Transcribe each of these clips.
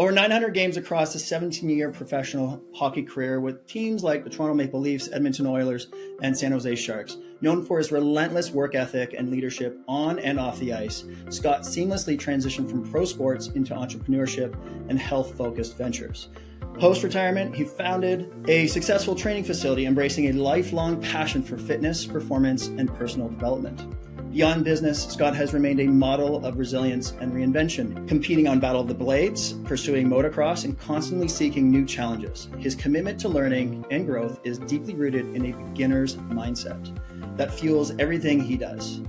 Over 900 games across a 17-year professional hockey career with teams like the Toronto Maple Leafs, Edmonton Oilers, and San Jose Sharks. Known for his relentless work ethic and leadership on and off the ice, Scott seamlessly transitioned from pro sports into entrepreneurship and health-focused ventures. Post-retirement, he founded a successful training facility embracing a lifelong passion for fitness, performance, and personal development. Beyond business, Scott has remained a model of resilience and reinvention, competing on Battle of the Blades, pursuing motocross, and constantly seeking new challenges. His commitment to learning and growth is deeply rooted in a beginner's mindset that fuels everything he does.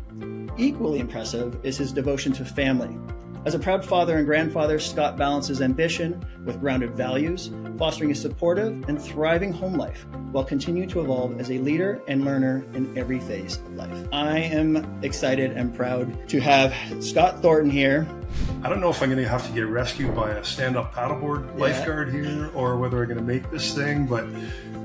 Equally impressive is his devotion to family. As a proud father and grandfather, Scott balances ambition with grounded values, fostering a supportive and thriving home life, while continuing to evolve as a leader and learner in every phase of life. I am excited and proud to have Scott Thornton here. I don't know if I'm going to have to get rescued by a stand-up paddleboard lifeguard here, or whether I'm going to make this thing, but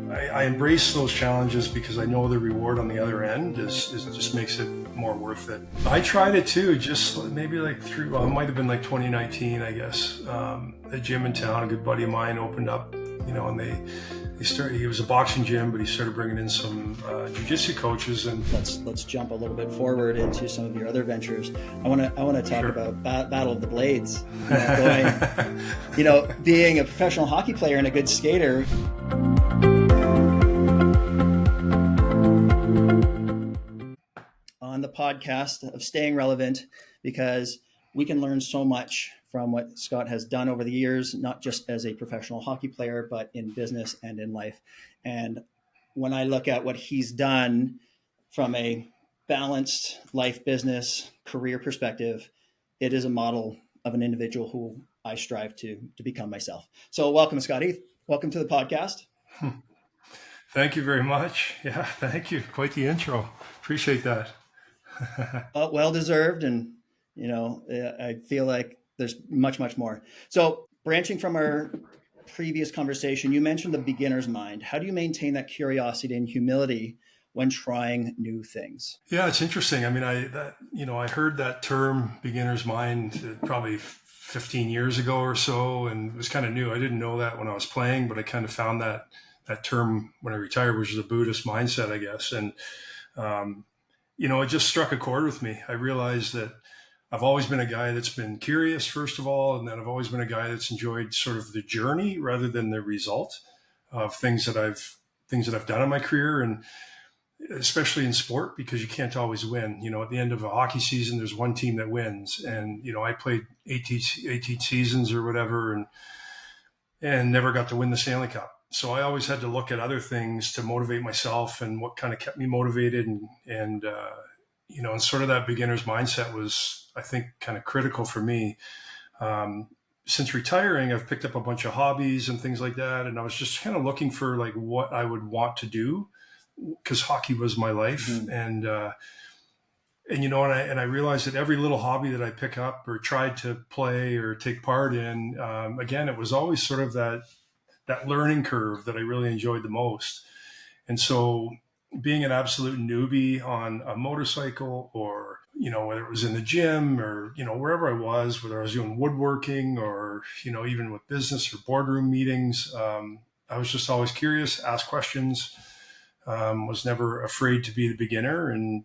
I embrace those challenges because I know the reward on the other end is just makes it more worth it. I tried it too, just maybe like it might have been like 2019, I guess. A gym in town, a good buddy of mine opened up, and they started. He was a boxing gym, but he started bringing in some jiu-jitsu coaches. And let's jump a little bit forward into some of your other ventures. I want to talk about Battle of the Blades. Being a professional hockey player and a good skater. On the podcast of staying relevant, because we can learn so much from what Scott has done over the years, not just as a professional hockey player, but in business and in life. And when I look at what he's done from a balanced life, business, career perspective, it is a model of an individual who I strive to become myself. So welcome, Scotty. Welcome to the podcast. Thank you very much. Yeah, thank you. Quite the intro. Appreciate that. Well deserved, and I feel like there's much more. So branching from our previous conversation, you mentioned the beginner's mind. How do you maintain that curiosity and humility when trying new things? Yeah, it's interesting. I mean, I heard that term beginner's mind probably 15 years ago or so, and it was kind of new. I didn't know that when I was playing, but I kind of found that term when I retired, which is a Buddhist mindset, I guess. And it just struck a chord with me. I realized that I've always been a guy that's been curious, first of all, and then I've always been a guy that's enjoyed sort of the journey rather than the result of things that I've done in my career, and especially in sport, because you can't always win. At the end of a hockey season, there's one team that wins, and I played 18 seasons or whatever, and never got to win the Stanley Cup. So I always had to look at other things to motivate myself, and what kind of kept me motivated, and sort of that beginner's mindset was, I think, kind of critical for me. Since retiring, I've picked up a bunch of hobbies and things like that, and I was just kind of looking for like what I would want to do, because hockey was my life. Mm-hmm. And I realized that every little hobby that I pick up or tried to play or take part in, again, it was always sort of that learning curve that I really enjoyed the most. And so being an absolute newbie on a motorcycle, or, whether it was in the gym or, wherever I was, whether I was doing woodworking or, even with business or boardroom meetings, I was just always curious, asked questions, was never afraid to be the beginner. And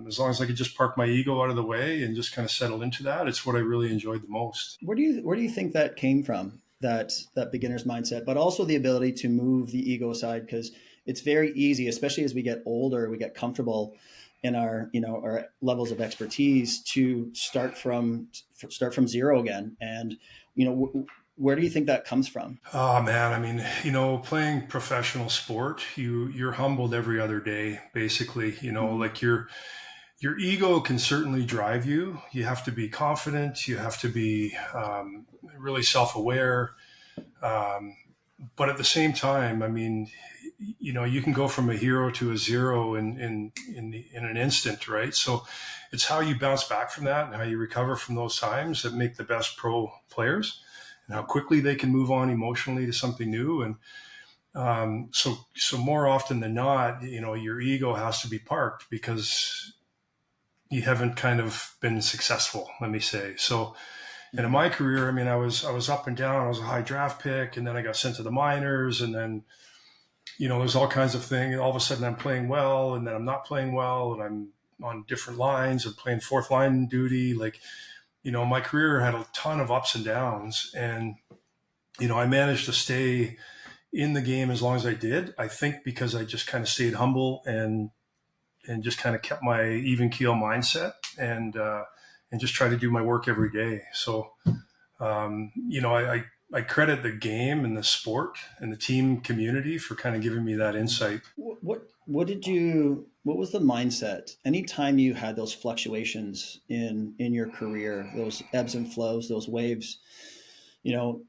as long as I could just park my ego out of the way and just kind of settle into that, it's what I really enjoyed the most. Where do you think that came from? That beginner's mindset, but also the ability to move the ego aside, because it's very easy, especially as we get older, we get comfortable in our levels of expertise, to start from zero again. And where do you think that comes from? Oh man, I mean, playing professional sport, you're humbled every other day, basically. Mm-hmm. Like your ego can certainly drive you. You have to be confident. You have to be really self-aware. But at the same time, I mean, you can go from a hero to a zero in an instant, right? So it's how you bounce back from that and how you recover from those times that make the best pro players, and how quickly they can move on emotionally to something new. And so more often than not, your ego has to be parked because you haven't kind of been successful, let me say. So And in my career, I mean, I was up and down. I was a high draft pick, and then I got sent to the minors, and then, there's all kinds of things. All of a sudden I'm playing well, and then I'm not playing well, and I'm on different lines. I'm playing fourth line duty. Like, my career had a ton of ups and downs, and, I managed to stay in the game as long as I did, I think because I just kind of stayed humble and just kind of kept my even keel mindset and just try to do my work every day. So, I credit the game and the sport and the team community for kind of giving me that insight. What was the mindset? Anytime you had those fluctuations in your career, those ebbs and flows, those waves,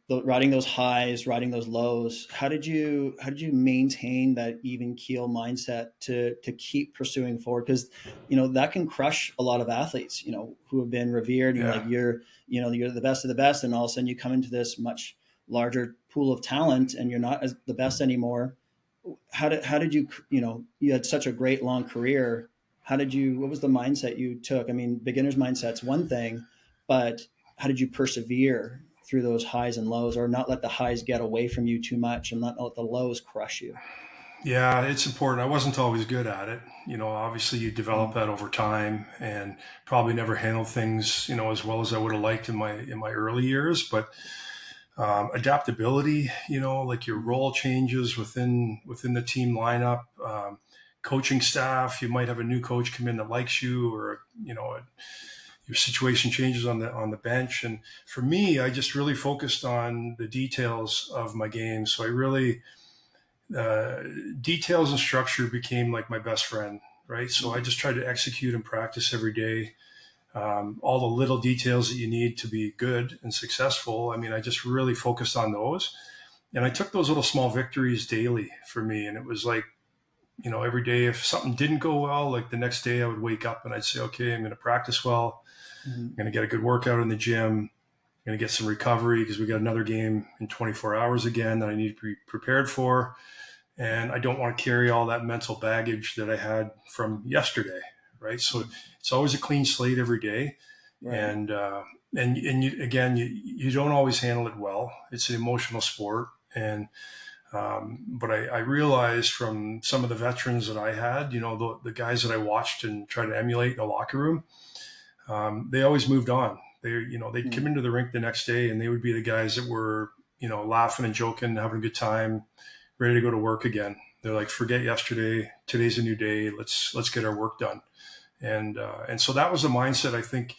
riding those highs, riding those lows, how did you maintain that even keel mindset to keep pursuing forward? Because, that can crush a lot of athletes, who have been revered, and like, you're the best of the best. And all of a sudden you come into this much larger pool of talent and you're not as the best anymore. How did you, you had such a great long career. What was the mindset you took? I mean, beginner's mindset's one thing, but how did you persevere through those highs and lows, or not let the highs get away from you too much and not let the lows crush you? Yeah, it's important. I wasn't always good at it. Obviously you develop that over time, and probably never handled things, as well as I would have liked in my early years. But adaptability, like your role changes within the team lineup, coaching staff, you might have a new coach come in that likes you, or, your situation changes on the bench. And for me, I just really focused on the details of my game. So I really, details and structure became like my best friend, right? So I just tried to execute and practice every day. All the little details that you need to be good and successful. I mean, I just really focused on those. And I took those little small victories daily for me. And it was like, every day, if something didn't go well, like the next day I would wake up and I'd say, okay, I'm going to practice well. I'm going to get a good workout in the gym. I'm going to get some recovery because we got another game in 24 hours again that I need to be prepared for. And I don't want to carry all that mental baggage that I had from yesterday. Right. So it's always a clean slate every day. Right. And you don't always handle it well. It's an emotional sport. And, but I realized from some of the veterans that I had, the guys that I watched and tried to emulate in the locker room, they always moved on. They'd come into the rink the next day and they would be the guys that were, laughing and joking, having a good time, ready to go to work again. They're like, forget yesterday. Today's a new day. Let's get our work done. And so that was a mindset, I think,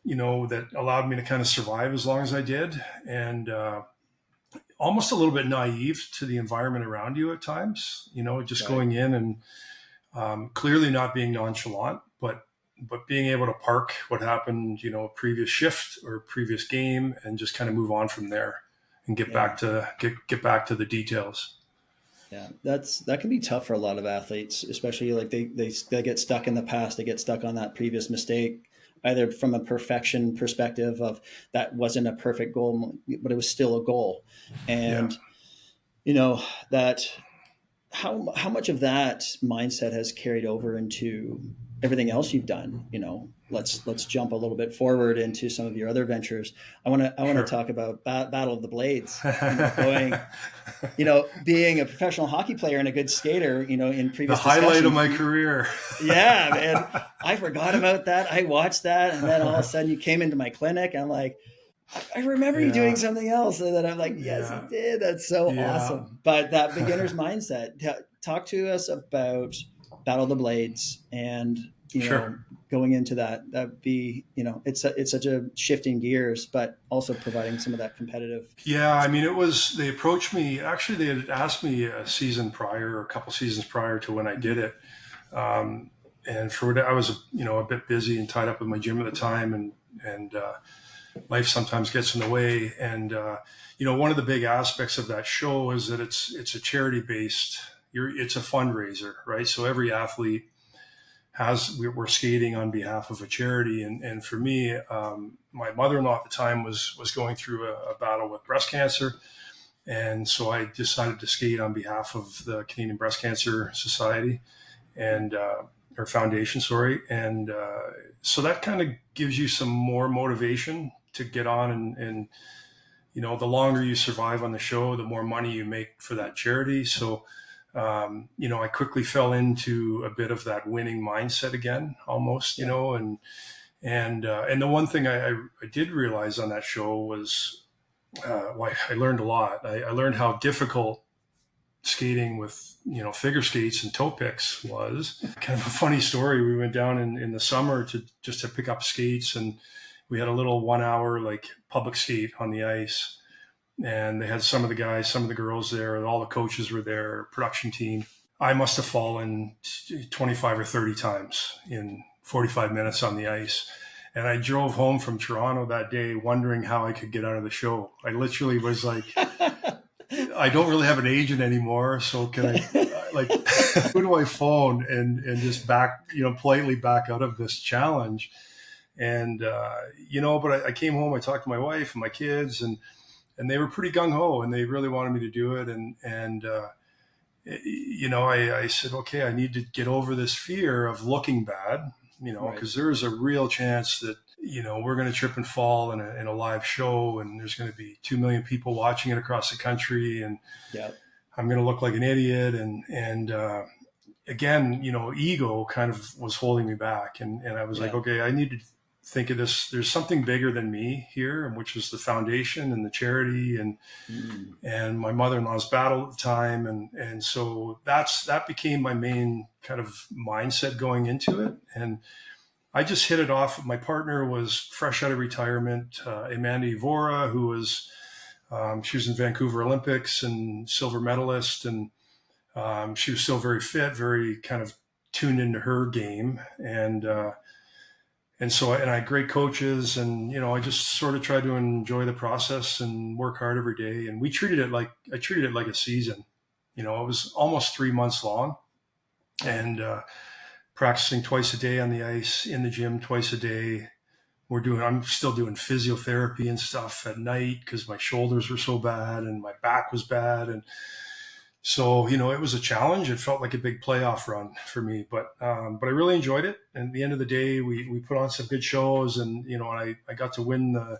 that allowed me to kind of survive as long as I did. And, almost a little bit naive to the environment around you at times, just going in and, clearly not being nonchalant, but being able to park what happened, previous shift or previous game, and just kind of move on from there and get back to the details. Yeah, that can be tough for a lot of athletes, especially like they get stuck in the past. They get stuck on that previous mistake, either from a perfection perspective of that wasn't a perfect goal, but it was still a goal. And, that how much of that mindset has carried over into everything else you've done. Let's jump a little bit forward into some of your other ventures. I want to talk about Battle of the Blades, being a professional hockey player and a good skater, in previous the highlight of my career. Yeah, man. I forgot about that. I watched that. And then all of a sudden you came into my clinic. And I'm like, I remember you doing something else. And then I'm like, yes, he did. That's so awesome. But that beginner's mindset, talk to us about Battle of the Blades and, going into that'd be, it's such a shifting gears, but also providing some of that competitive. Yeah. I mean, they approached me, actually they had asked me a couple seasons prior to when I did it. And I was, a bit busy and tied up with my gym at the time, and life sometimes gets in the way. And, one of the big aspects of that show is that it's a charity based, it's a fundraiser, right? So every athlete we're skating on behalf of a charity. And for me, my mother-in-law at the time was going through a battle with breast cancer. And so I decided to skate on behalf of the Canadian Breast Cancer Society and, or Foundation, sorry. And so that kind of gives you some more motivation to get on, and the longer you survive on the show, the more money you make for that charity. So, I quickly fell into a bit of that winning mindset again, almost, and the one thing I did realize on that show was, I learned a lot. I learned how difficult skating with, figure skates and toe picks was. Kind of a funny story. We went down in the summer to pick up skates, and we had a little 1 hour like public skate on the ice. And they had some of the guys, some of the girls there, and all the coaches were there, production team. I must have fallen 25 or 30 times in 45 minutes on the ice. And I drove home from Toronto that day wondering how I could get out of the show. I literally was like, I don't really have an agent anymore. So can I, who do I phone and just politely back out of this challenge? And, but I came home, I talked to my wife and my kids, and they were pretty gung ho, and they really wanted me to do it. I said, okay, I need to get over this fear of looking bad, because there's a real chance that, we're going to trip and fall in a live show, and there's going to be 2 million people watching it across the country. And I'm going to look like an idiot. And again, ego kind of was holding me back. And I was like, okay, I need to think of this. There's something bigger than me here, and which is the foundation and the charity and my mother-in-law's battle at the time. And so that became my main kind of mindset going into it. And I just hit it off. My partner was fresh out of retirement, Amanda Ivora, who was, she was in Vancouver Olympics and silver medalist. And she was still very fit, very kind of tuned into her game. And so I had great coaches, and, I just sort of tried to enjoy the process and work hard every day. And I treated it like a season. It was almost 3 months long, and practicing twice a day on the ice, in the gym twice a day. I'm still doing physiotherapy and stuff at night because my shoulders were so bad and my back was bad. And so, it was a challenge. It felt like a big playoff run for me, but I really enjoyed it. And at the end of the day, we put on some good shows, and, I got to win the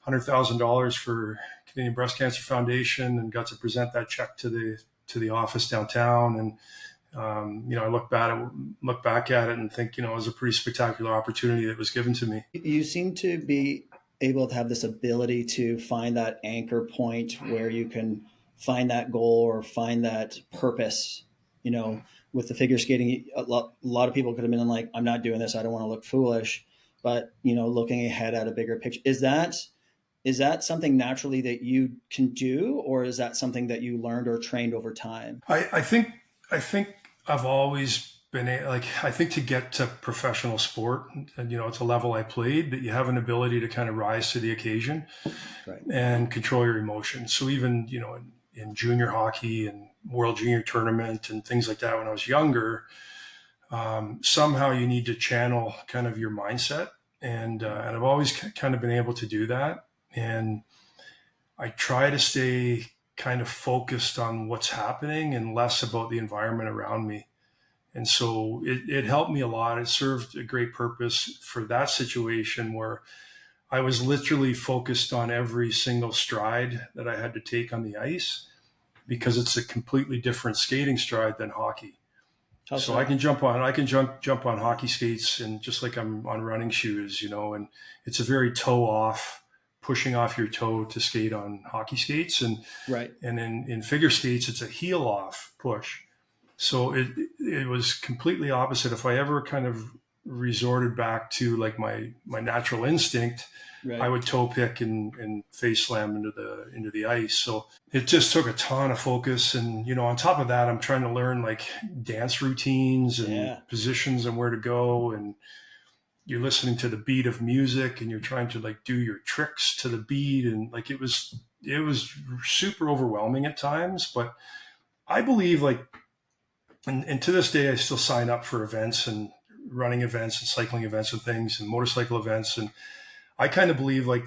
$100,000 for Canadian Breast Cancer Foundation, and got to present that check to the office downtown. And, I look back at it and think, it was a pretty spectacular opportunity that was given to me. You seem to be able to have this ability to find that anchor point where you can find that goal or find that purpose. With the figure skating, a lot of people could have been like, I'm not doing this, I don't want to look foolish. But, looking ahead at a bigger picture, is that something naturally that you can do, or is that something that you learned or trained over time? I think I've always been I think to get to professional sport, and, at the level I played, that you have an ability to kind of rise to the occasion, right, and control your emotions. So even, in junior hockey and World Junior Tournament and things like that when I was younger, somehow you need to channel kind of your mindset. And I've always kind of been able to do that. And I try to stay kind of focused on what's happening and less about the environment around me. And so it helped me a lot. It served a great purpose for that situation where I was literally focused on every single stride that I had to take on the ice, because it's a completely different skating stride than hockey. So I can jump on hockey skates, and just like I'm on running shoes, and it's a very toe off, pushing off your toe to skate on hockey skates. And right. And in figure skates, it's a heel off push. So it was completely opposite. If I ever kind of resorted back to like my natural instinct, right, I would toe pick and face slam into the ice. So it just took a ton of focus. And, on top of that, I'm trying to learn like dance routines and positions and where to go. And you're listening to the beat of music, and you're trying to like do your tricks to the beat. And like, it was super overwhelming at times, but I believe like, and to this day, I still sign up for events and running events and cycling events and things and motorcycle events. And I kind of believe like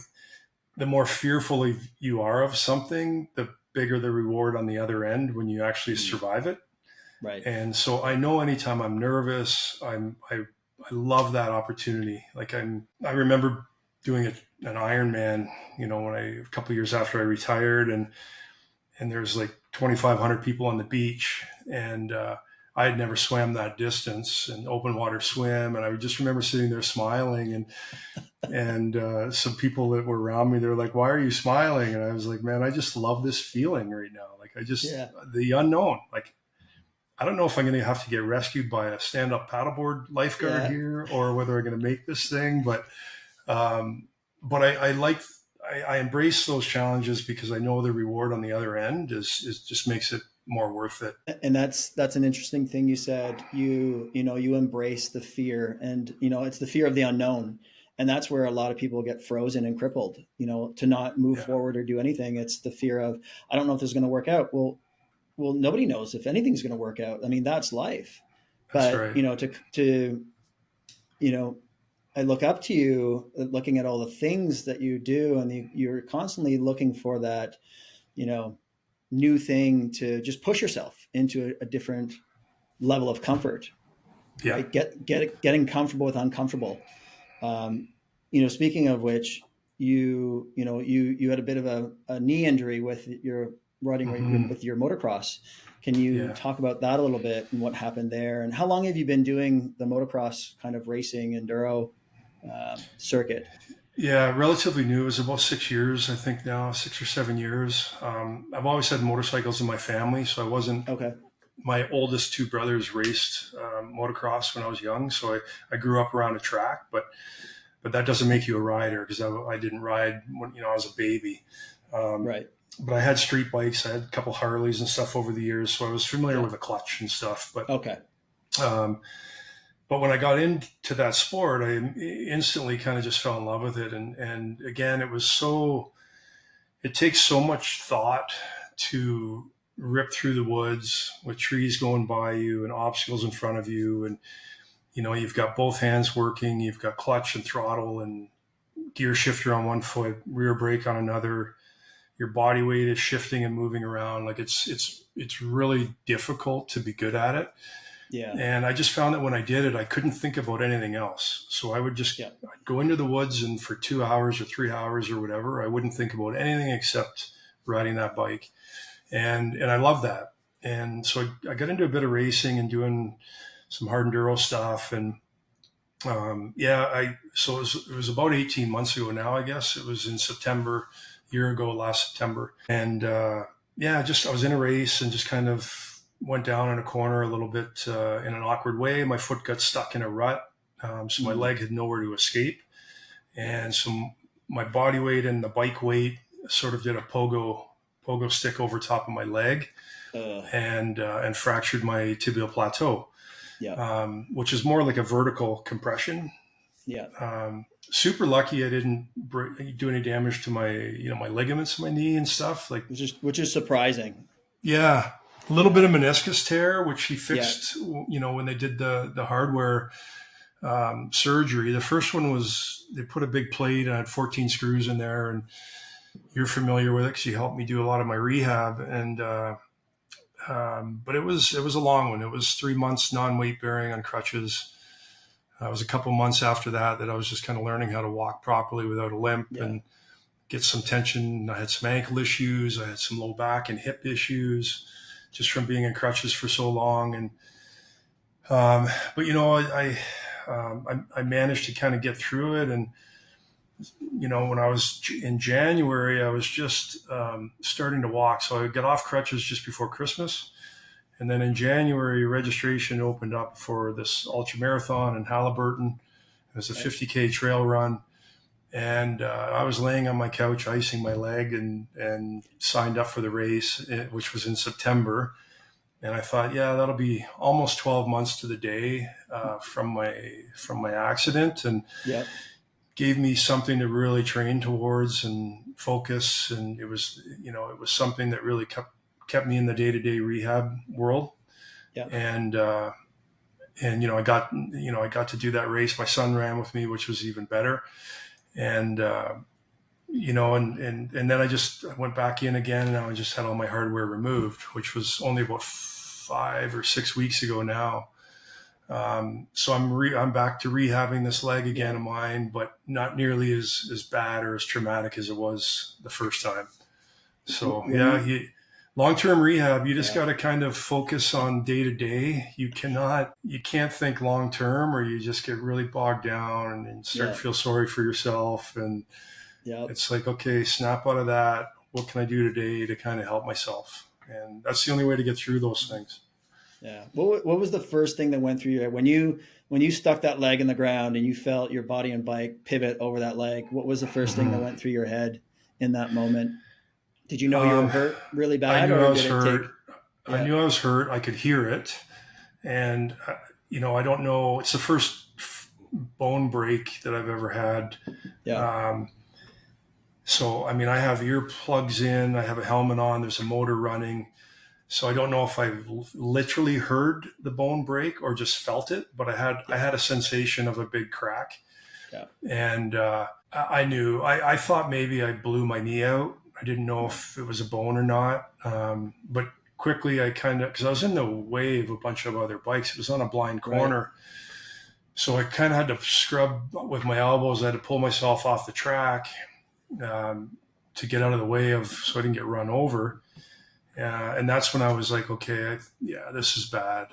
the more fearful you are of something, the bigger the reward on the other end when you actually survive it. Right. And so I know anytime I'm nervous, I love that opportunity. Like I remember doing an Ironman, a couple of years after I retired, and there's like 2,500 people on the beach, and I had never swam that distance, an open water swim, and I just remember sitting there smiling, and some people that were around me, they're like, "Why are you smiling?" And I was like, "Man, I just love this feeling right now. Like the unknown. Like I don't know if I'm going to have to get rescued by a stand-up paddleboard lifeguard here, or whether I'm going to make this thing, but I embrace those challenges because I know the reward on the other end is just makes it more worth it." And that's an interesting thing you said. You embrace the fear, and it's the fear of the unknown, and that's where a lot of people get frozen and crippled. To not move forward or do anything. It's the fear of, I don't know if this is going to work out. Well, nobody knows if anything's going to work out. I mean, that's life. That's But right. I look up to you, looking at all the things that you do, and you're constantly looking for that, new thing to just push yourself into a different level of comfort, Yeah. right? Getting comfortable with uncomfortable. Speaking of which, you had a bit of a knee injury with your riding Hmm. with your motocross. Can you Yeah. talk about that a little bit and what happened there? And how long have you been doing the motocross kind of racing enduro circuit? Yeah, relatively new. It was about 6 years, I think now, 6 or 7 years. I've always had motorcycles in my family, so I wasn't. Okay. My oldest two brothers raced motocross when I was young, so I grew up around a track, but that doesn't make you a rider because I didn't ride when I was a baby. Um, Right. but I had street bikes. I had a couple Harleys and stuff over the years, so I was familiar Yeah. with the clutch and stuff. Okay. Um, but when I got into that sport, I instantly kind of just fell in love with it. And again, it takes so much thought to rip through the woods with trees going by you and obstacles in front of you. And, you've got both hands working, you've got clutch and throttle and gear shifter on one foot, rear brake on another. Your body weight is shifting and moving around. Like it's really difficult to be good at it. Yeah. And I just found that when I did it, I couldn't think about anything else. So Yeah. I'd go into the woods, and for 2 hours or 3 hours or whatever, I wouldn't think about anything except riding that bike. And I love that. And so I got into a bit of racing and doing some hard enduro stuff. And so it was about 18 months ago now, I guess. It was in September, a year ago, last September. And just I was in a race and just kind of went down in a corner a little bit in an awkward way. My foot got stuck in a rut, so my Mm. leg had nowhere to escape, and so my body weight and the bike weight sort of did a pogo stick over top of my leg, Uh, and fractured my tibial plateau, yeah. which is more like a vertical compression. Yeah. Super lucky I didn't do any damage to my ligaments in my knee and stuff. Like, Which is surprising. yeah, a little bit of meniscus tear, which he Yeah. fixed, when they did the hardware surgery. The first one was they put a big plate and I had 14 screws in there, and you're familiar with it because you helped me do a lot of my rehab. And but it was a long one. It was 3 months non-weight bearing on crutches. It was a couple months after that I was just kind of learning how to walk properly without a limp Yeah. and get some tension. I had some ankle issues. I had some low back and hip issues just from being in crutches for so long. And but I managed to kind of get through it. And when I was in January, I was just starting to walk. So I got off crutches just before Christmas. And then in January, registration opened up for this ultra marathon in Halliburton. It was a Right. 50K trail run. And I was laying on my couch, icing my leg, and signed up for the race, which was in September. And I thought, yeah, that'll be almost 12 months to the day from my accident, and Yep. gave me something to really train towards and focus. And it was something that really kept me in the day-to-day rehab world. Yep. And I got to do that race. My son ran with me, which was even better. And and then I went back in again, and I just had all my hardware removed, which was only about 5 or 6 weeks ago now. So I'm back to rehabbing this leg again of mine, but not nearly as bad or as traumatic as it was the first time. So long-term rehab, you just got to kind of focus on day to day. You can't think long-term, or you just get really bogged down and start to feel sorry for yourself. And it's like, okay, snap out of that. What can I do today to kind of help myself? And that's the only way to get through those things. Yeah. What was the first thing that went through your head when you stuck that leg in the ground and you felt your body and bike pivot over that leg? What was the first thing that went through your head in that moment? Did you know you were hurt really bad? I knew I was hurt. I knew I was hurt. I could hear it. And, I don't know. It's the first bone break that I've ever had. Yeah. So, I have earplugs in. I have a helmet on. There's a motor running. So I don't know if I literally heard the bone break or just felt it, but I had a sensation of a big crack. Yeah. And I knew. I thought maybe I blew my knee out. I didn't know if it was a bone or not. But quickly because I was in the way of a bunch of other bikes. It was on a blind corner. Right. So I kind of had to scrub with my elbows. I had to pull myself off the track to get out of the way so I didn't get run over. And that's when I was like, okay, this is bad.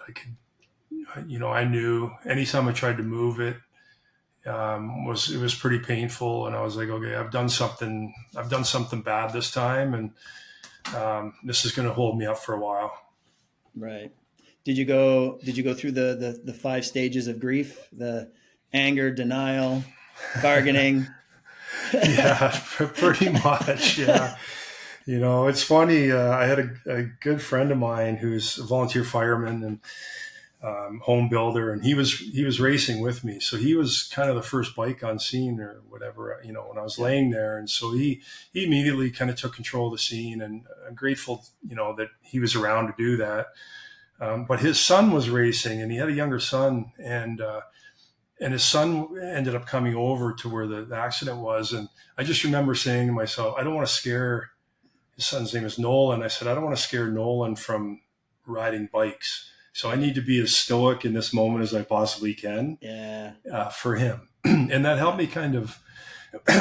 I knew anytime I tried to move it, it was pretty painful. And I was like, okay, I've done something bad this time. And this is going to hold me up for a while. Right. Did you go through the 5 stages of grief, the anger, denial, bargaining? Yeah, pretty much. Yeah. It's funny. I had a good friend of mine who's a volunteer fireman and home builder, and he was racing with me. So he was kind of the first bike on scene or whatever, when I was laying there. And so he immediately kind of took control of the scene, and I'm grateful, that he was around to do that. But his son was racing, and he had a younger son, and his son ended up coming over to where the accident was. And I just remember saying to myself, I don't want to scare. His son's name is Nolan. I said, I don't want to scare Nolan from riding bikes. So I need to be as stoic in this moment as I possibly can for him. And that helped me kind of,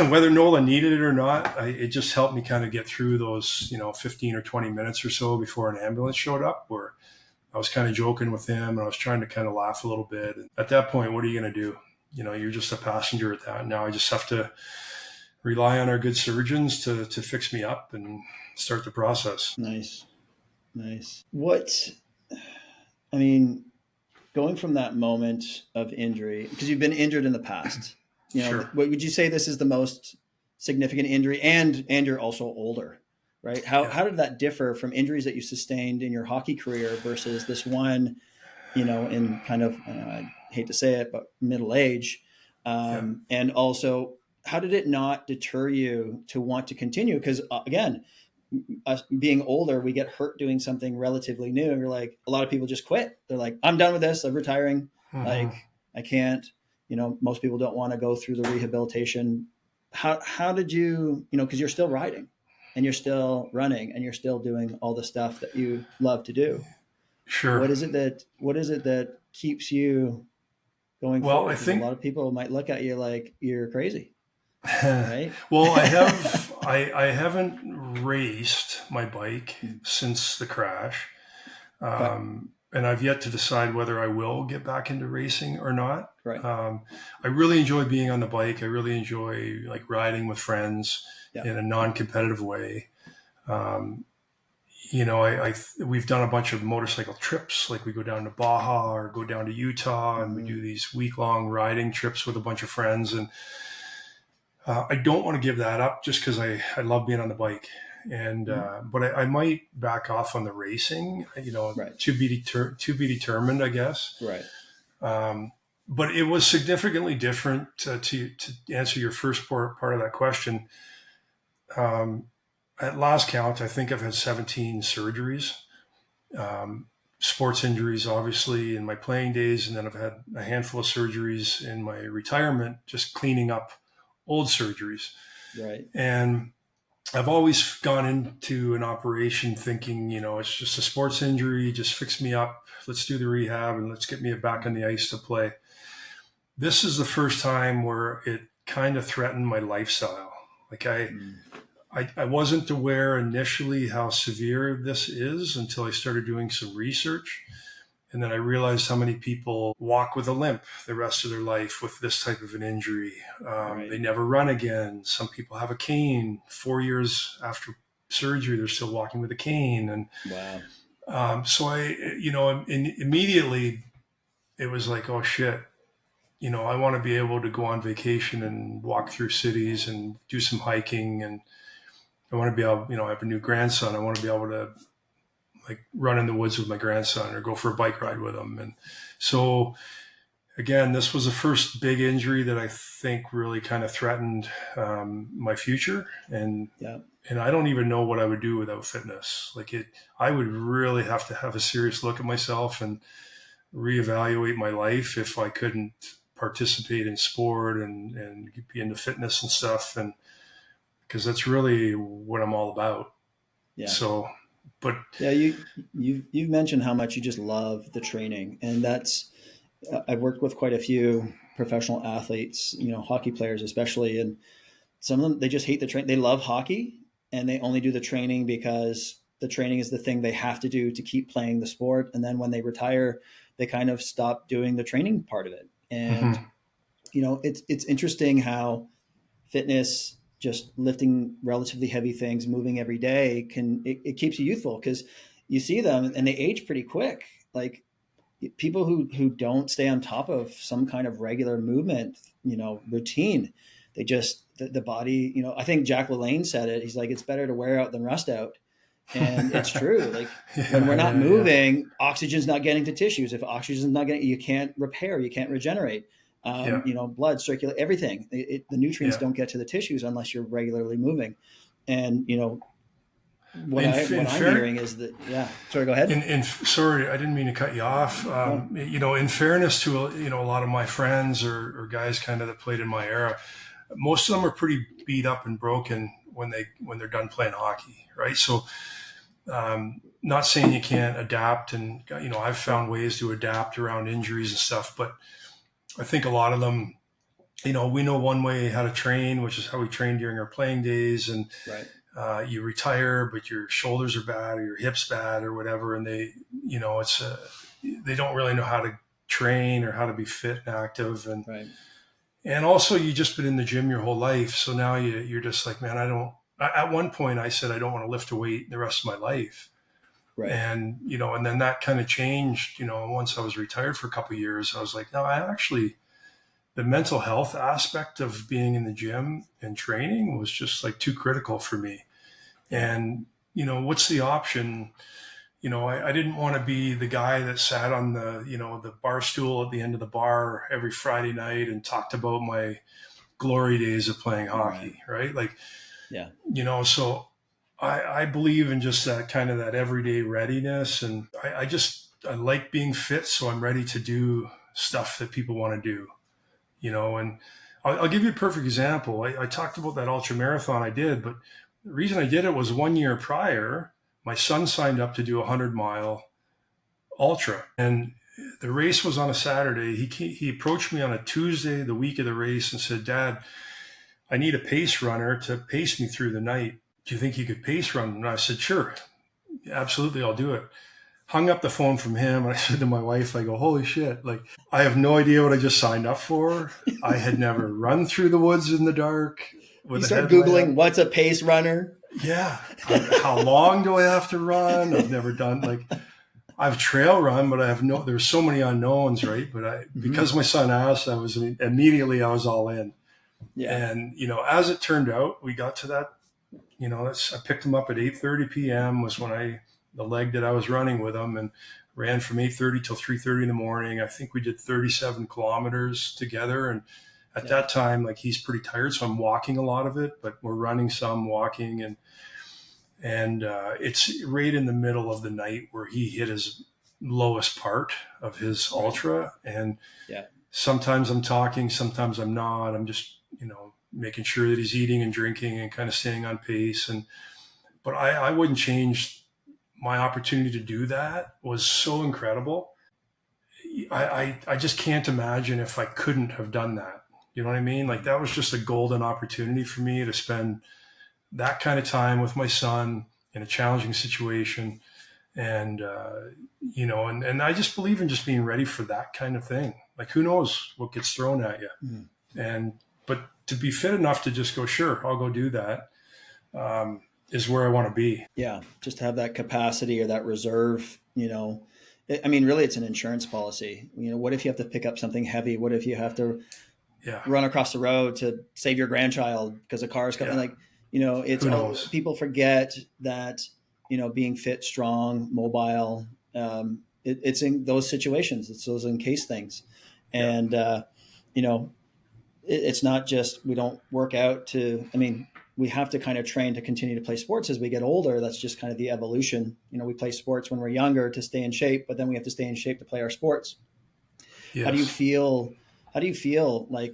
whether Nolan needed it or not, it just helped me kind of get through those, 15 or 20 minutes or so before an ambulance showed up, where I was kind of joking with him and I was trying to kind of laugh a little bit. And at that point, what are you going to do? You're just a passenger at that. Now I just have to rely on our good surgeons to fix me up and start the process. Nice. Going from that moment of injury, because you've been injured in the past, Sure. Would you say this is the most significant injury, and you're also older, right? How did that differ from injuries that you sustained in your hockey career versus this one, in kind of, I hate to say it, but middle age? And also, how did it not deter you to want to continue? Because again, us being older, we get hurt doing something relatively new, and you're like, a lot of people just quit. They're like, I'm done with this. I'm retiring. Mm-hmm. Like, I can't. Most people don't want to go through the rehabilitation. How did you? Because you're still riding, and you're still running, and you're still doing all the stuff that you love to do. Sure. What is it that keeps you going forward? I think a lot of people might look at you like you're crazy. Right? Well, I haven't raced my bike since the crash. And I've yet to decide whether I will get back into racing or not. Right. I really enjoy being on the bike. I really enjoy riding with friends in a non-competitive way. We've done a bunch of motorcycle trips. Like we go down to Baja or go down to Utah, and we do these week-long riding trips with a bunch of friends. And I don't want to give that up just because I love being on the bike. And but I might back off on the racing, right. to be determined, I guess. Right. But it was significantly different to answer your first part of that question. At last count, I think I've had 17 surgeries, sports injuries, obviously, in my playing days. And then I've had a handful of surgeries in my retirement, just cleaning up old surgeries. Right. And I've always gone into an operation thinking, it's just a sports injury, just fix me up. Let's do the rehab and let's get me back on the ice to play. This is the first time where it kind of threatened my lifestyle. Like I wasn't aware initially how severe this is until I started doing some research. And then I realized how many people walk with a limp the rest of their life with this type of an injury. Right. They never run again. Some people have a cane. 4 years after surgery, they're still walking with a cane. And Wow. so immediately it was like, oh shit, I want to be able to go on vacation and walk through cities and do some hiking. And I want to be able, I have a new grandson. I want to be able to like run in the woods with my grandson or go for a bike ride with him. And so again, this was the first big injury that I think really kind of threatened my future. And I don't even know what I would do without fitness. I would really have to have a serious look at myself and reevaluate my life if I couldn't participate in sport and be into fitness and stuff. And because that's really what I'm all about. Yeah. So, but yeah, you've mentioned how much you just love the training, and that's I've worked with quite a few professional athletes, hockey players especially, and some of them they just hate the train. They love hockey, and they only do the training because the training is the thing they have to do to keep playing the sport. And then when they retire, they kind of stop doing the training part of it. And it's interesting how fitness, just lifting relatively heavy things, moving every day, it keeps you youthful because you see them and they age pretty quick. Like people who don't stay on top of some kind of regular movement, routine, they just the body. I think Jack LaLanne said it. He's like, it's better to wear out than rust out. And it's true. Like when we're not moving, oxygen's not getting to tissues. If oxygen's not getting, you can't repair, you can't regenerate. Blood circulate, everything. The nutrients don't get to the tissues unless you're regularly moving. And what I'm hearing is that Sorry, go ahead. Sorry, I didn't mean to cut you off. In fairness to a lot of my friends or guys kind of that played in my era, most of them are pretty beat up and broken when they're done playing hockey, right? So, not saying you can't adapt, and I've found ways to adapt around injuries and stuff, but I think a lot of them, we know one way how to train, which is how we train during our playing days, and you retire, but your shoulders are bad or your hips bad or whatever, and they don't really know how to train or how to be fit and active, and also you just been in the gym your whole life, so now you're just like, man, at one point I said I don't want to lift a weight the rest of my life. Right. And, and then that kind of changed, once I was retired for a couple of years, I was like, no, the mental health aspect of being in the gym and training was just like too critical for me. And, what's the option? I didn't want to be the guy that sat on the bar stool at the end of the bar every Friday night and talked about my glory days of playing hockey. Right. So I believe in just that kind of that everyday readiness. And I like being fit. So I'm ready to do stuff that people want to do, and I'll give you a perfect example. I talked about that ultra marathon I did, but the reason I did it was 1 year prior, my son signed up to do a 100-mile ultra, and the race was on a Saturday. He approached me on a Tuesday, the week of the race, and said, Dad, I need a pace runner to pace me through the night. Do you think you could pace run? And I said, sure, absolutely, I'll do it. Hung up the phone from him, and I said to my wife, I go, holy shit, like, I have no idea what I just signed up for. I had never run through the woods in the dark. You start Googling, what's a pace runner? Yeah. How long do I have to run? I've never done, I've trail run, but there's so many unknowns, right? But because my son asked, I was all in. Yeah. And, as it turned out, we got to that, I picked him up at 8:30 p.m. was when the leg that I was running with him, and ran from 8:30 till 3:30 in the morning. I think we did 37 kilometers together. And at that time, he's pretty tired, so I'm walking a lot of it, but we're running some, walking, and it's right in the middle of the night where he hit his lowest part of his ultra. And sometimes I'm talking, sometimes I'm not. I'm just, making sure that he's eating and drinking and kind of staying on pace. But I wouldn't change. My opportunity to do that was so incredible. I just can't imagine if I couldn't have done that. You know what I mean? Like, that was just a golden opportunity for me to spend that kind of time with my son in a challenging situation. And, and I just believe in just being ready for that kind of thing. Like, who knows what gets thrown at you? But to be fit enough to just go, sure, I'll go do that, is where I want to be. Yeah. Just have that capacity or that reserve, really it's an insurance policy. What if you have to pick up something heavy? What if you have to run across the road to save your grandchild because a car is coming? It's all, people forget that, being fit, strong, mobile, it's in those situations. It's those in case things. And, it's not just, we don't work out we have to kind of train to continue to play sports as we get older. That's just kind of the evolution. We play sports when we're younger to stay in shape, but then we have to stay in shape to play our sports. Yes. How do you feel like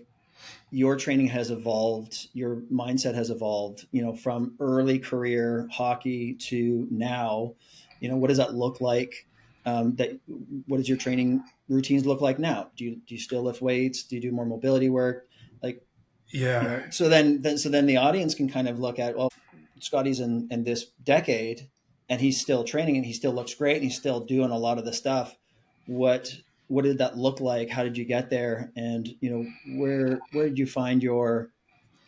your training has evolved, your mindset has evolved, from early career hockey to now? What does that look like? What does your training routines look like now? Do you still lift weights? Do you do more mobility work? So then the audience can kind of look at, well, Scotty's in this decade and he's still training and he still looks great and he's still doing a lot of the stuff. What did that look like? How did you get there? And, where did you find your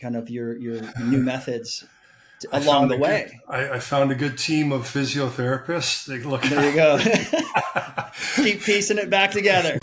new methods along the way? I found a good team of physiotherapists. There you go. Keep piecing it back together.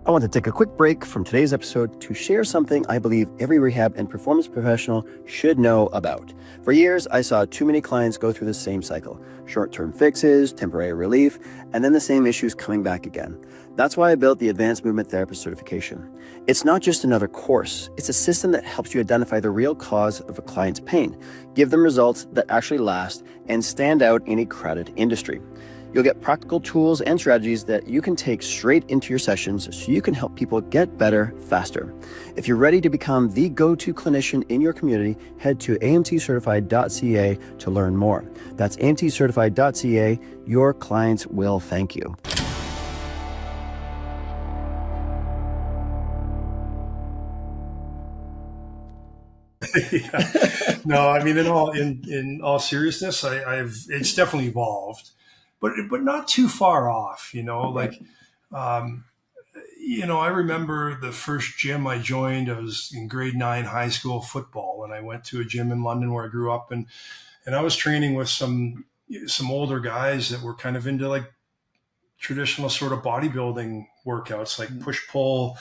I want to take a quick break from today's episode to share something I believe every rehab and performance professional should know about. For years, I saw too many clients go through the same cycle: short-term fixes, temporary relief, and then the same issues coming back again. That's why I built the Advanced Movement Therapist certification. It's not just another course. It's a system that helps you identify the real cause of a client's pain, give them results that actually last, and stand out in a crowded industry. You'll get practical tools and strategies that you can take straight into your sessions so you can help people get better faster. If you're ready to become the go-to clinician in your community, head to amtcertified.ca to learn more. That's amtcertified.ca. Your clients will thank you. No, in all seriousness, it's definitely evolved. But not too far off, right. I remember the first gym I joined, I was in grade 9 high school football, and I went to a gym in London where I grew up, and I was training with some older guys that were kind of into like traditional sort of bodybuilding workouts, like push-pull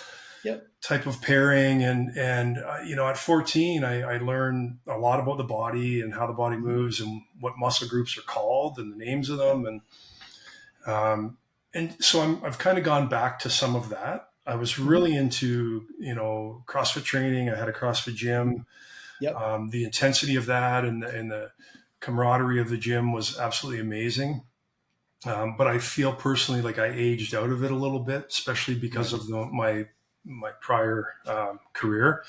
type of pairing. And at 14, I learned a lot about the body and how the body moves and what muscle groups are called and the names of them. And so I've kind of gone back to some of that. I was really into, CrossFit training. I had a CrossFit gym. The intensity of that and the camaraderie of the gym was absolutely amazing. But I feel personally like I aged out of it a little bit, especially because of my prior career.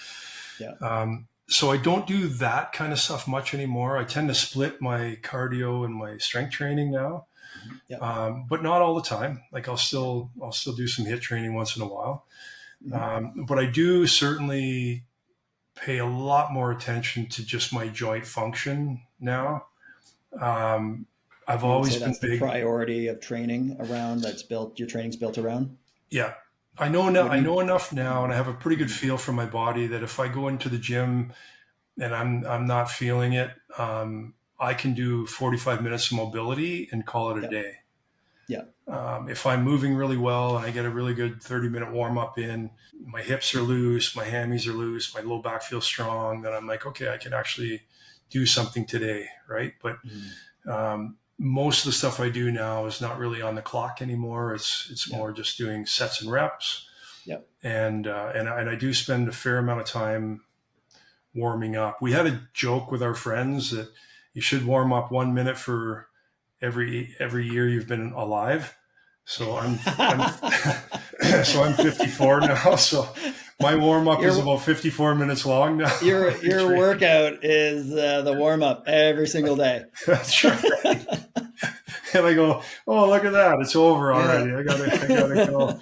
So I don't do that kind of stuff much anymore. I tend to split my cardio and my strength training now, but not all the time. Like I'll still do some HIIT training once in a while. But I do certainly pay a lot more attention to just my joint function now. I've always been big. The priority of training around your training's built around. Yeah. I know enough now, and I have a pretty good feel for my body that if I go into the gym and I'm not feeling it, I can do 45 minutes of mobility and call it a day. If I'm moving really well and I get a really good 30-minute warm up in, my hips are loose, my hammies are loose, my low back feels strong, then I'm like, okay, I can actually do something today, right? But most of the stuff I do now is not really on the clock anymore. It's more just doing sets and reps. And I do spend a fair amount of time warming up. We had a joke with our friends that you should warm up 1 minute for every year you've been alive. So I'm So I'm 54 now. So my warm up is about 54 minutes long now. Your workout is the warm up every single day. That's right. And I go, oh, look at that. It's over already. I gotta go.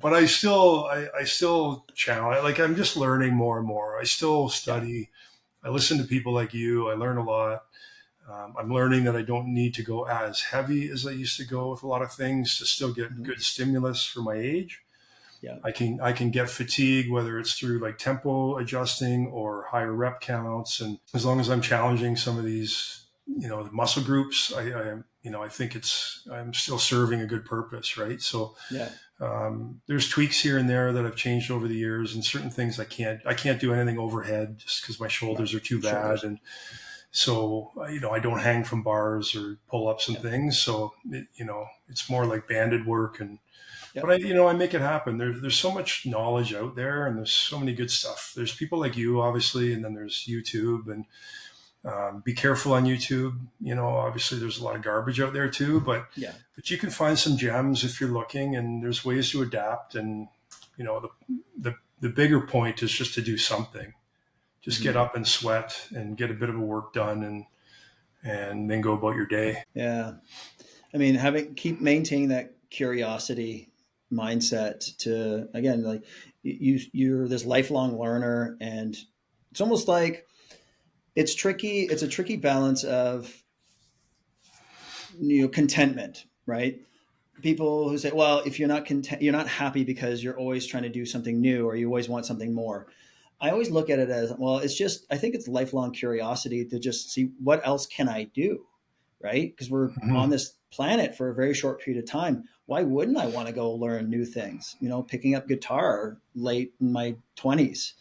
But I still challenge, like I'm just learning more and more. I still study. I listen to people like you. I learn a lot. I'm learning that I don't need to go as heavy as I used to go with a lot of things to still get good stimulus for my age. Yeah. I can get fatigue, whether it's through like tempo adjusting or higher rep counts. And as long as I'm challenging some of these, the muscle groups, I think I'm still serving a good purpose. Right. So, there's tweaks here and there that have changed over the years, and certain things I can't do anything overhead just because my shoulders are too bad. And so, I don't hang from bars or pull ups and things. So, it's more like banded work but I make it happen. There's so much knowledge out there, and there's so many good stuff. There's people like you, obviously, and then there's YouTube, and be careful on YouTube. Obviously there's a lot of garbage out there too, but you can find some gems if you're looking, and there's ways to adapt. And, the bigger point is just to do something, just get up and sweat and get a bit of a work done and then go about your day. Yeah. I mean, keep maintaining that curiosity mindset to, again, like you're this lifelong learner, and it's almost like it's tricky. It's a tricky balance of, contentment, right? People who say, well, if you're not content, you're not happy because you're always trying to do something new, or you always want something more. I always look at it as, well, I think it's lifelong curiosity to just see what else can I do, right? Because we're on this planet for a very short period of time. Why wouldn't I want to go learn new things? Picking up guitar late in my 20s,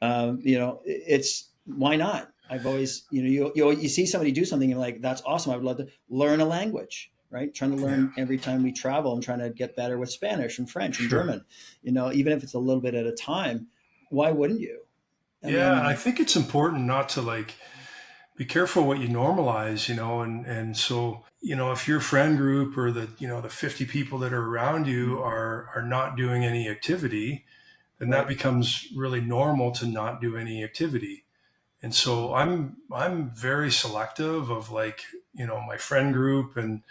it's, why not? I've always, you see somebody do something and you're like, that's awesome. I would love to learn a language, right? Trying to learn every time we travel. I'm trying to get better with Spanish and French and German, even if it's a little bit at a time. Why wouldn't you? I think it's important not to be careful what you normalize, and so, if your friend group or the 50 people that are around you are not doing any activity, then that becomes really normal to not do any activity. And so I'm very selective of my friend group and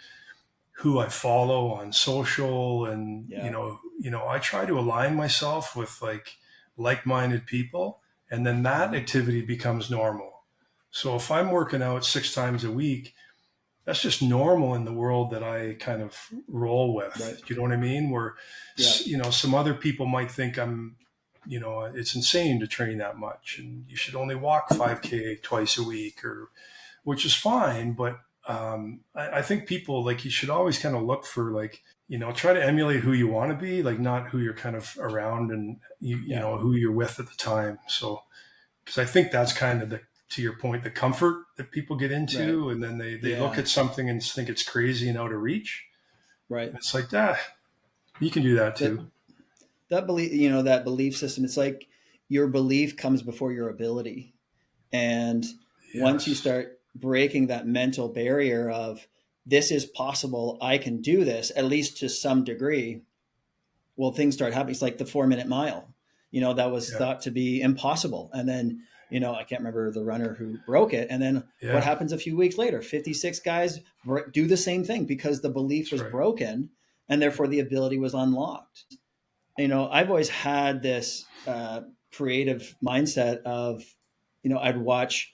who I follow on social, and, I try to align myself with like-minded people, and then that activity becomes normal. So if I'm working out 6 times a week, that's just normal in the world that I kind of roll with. Right. Do you know what I mean? Where, some other people might think it's insane to train that much, and you should only walk 5K twice a week, which is fine. But I think people, you should always kind of look for try to emulate who you want to be, not who you're kind of around and who you're with at the time. So, because I think that's kind of to your point, the comfort that people get into, and then they look at something and think it's crazy and out of reach. Right. And it's like that. You can do that too. That belief, that belief system, it's like your belief comes before your ability. And once you start breaking that mental barrier of this is possible, I can do this, at least to some degree, well, things start happening. It's like the 4-minute mile, that was thought to be impossible. And then, I can't remember the runner who broke it. And then what happens a few weeks later? 56 guys do the same thing because the belief was broken, and therefore the ability was unlocked. I've always had this creative mindset of, I'd watch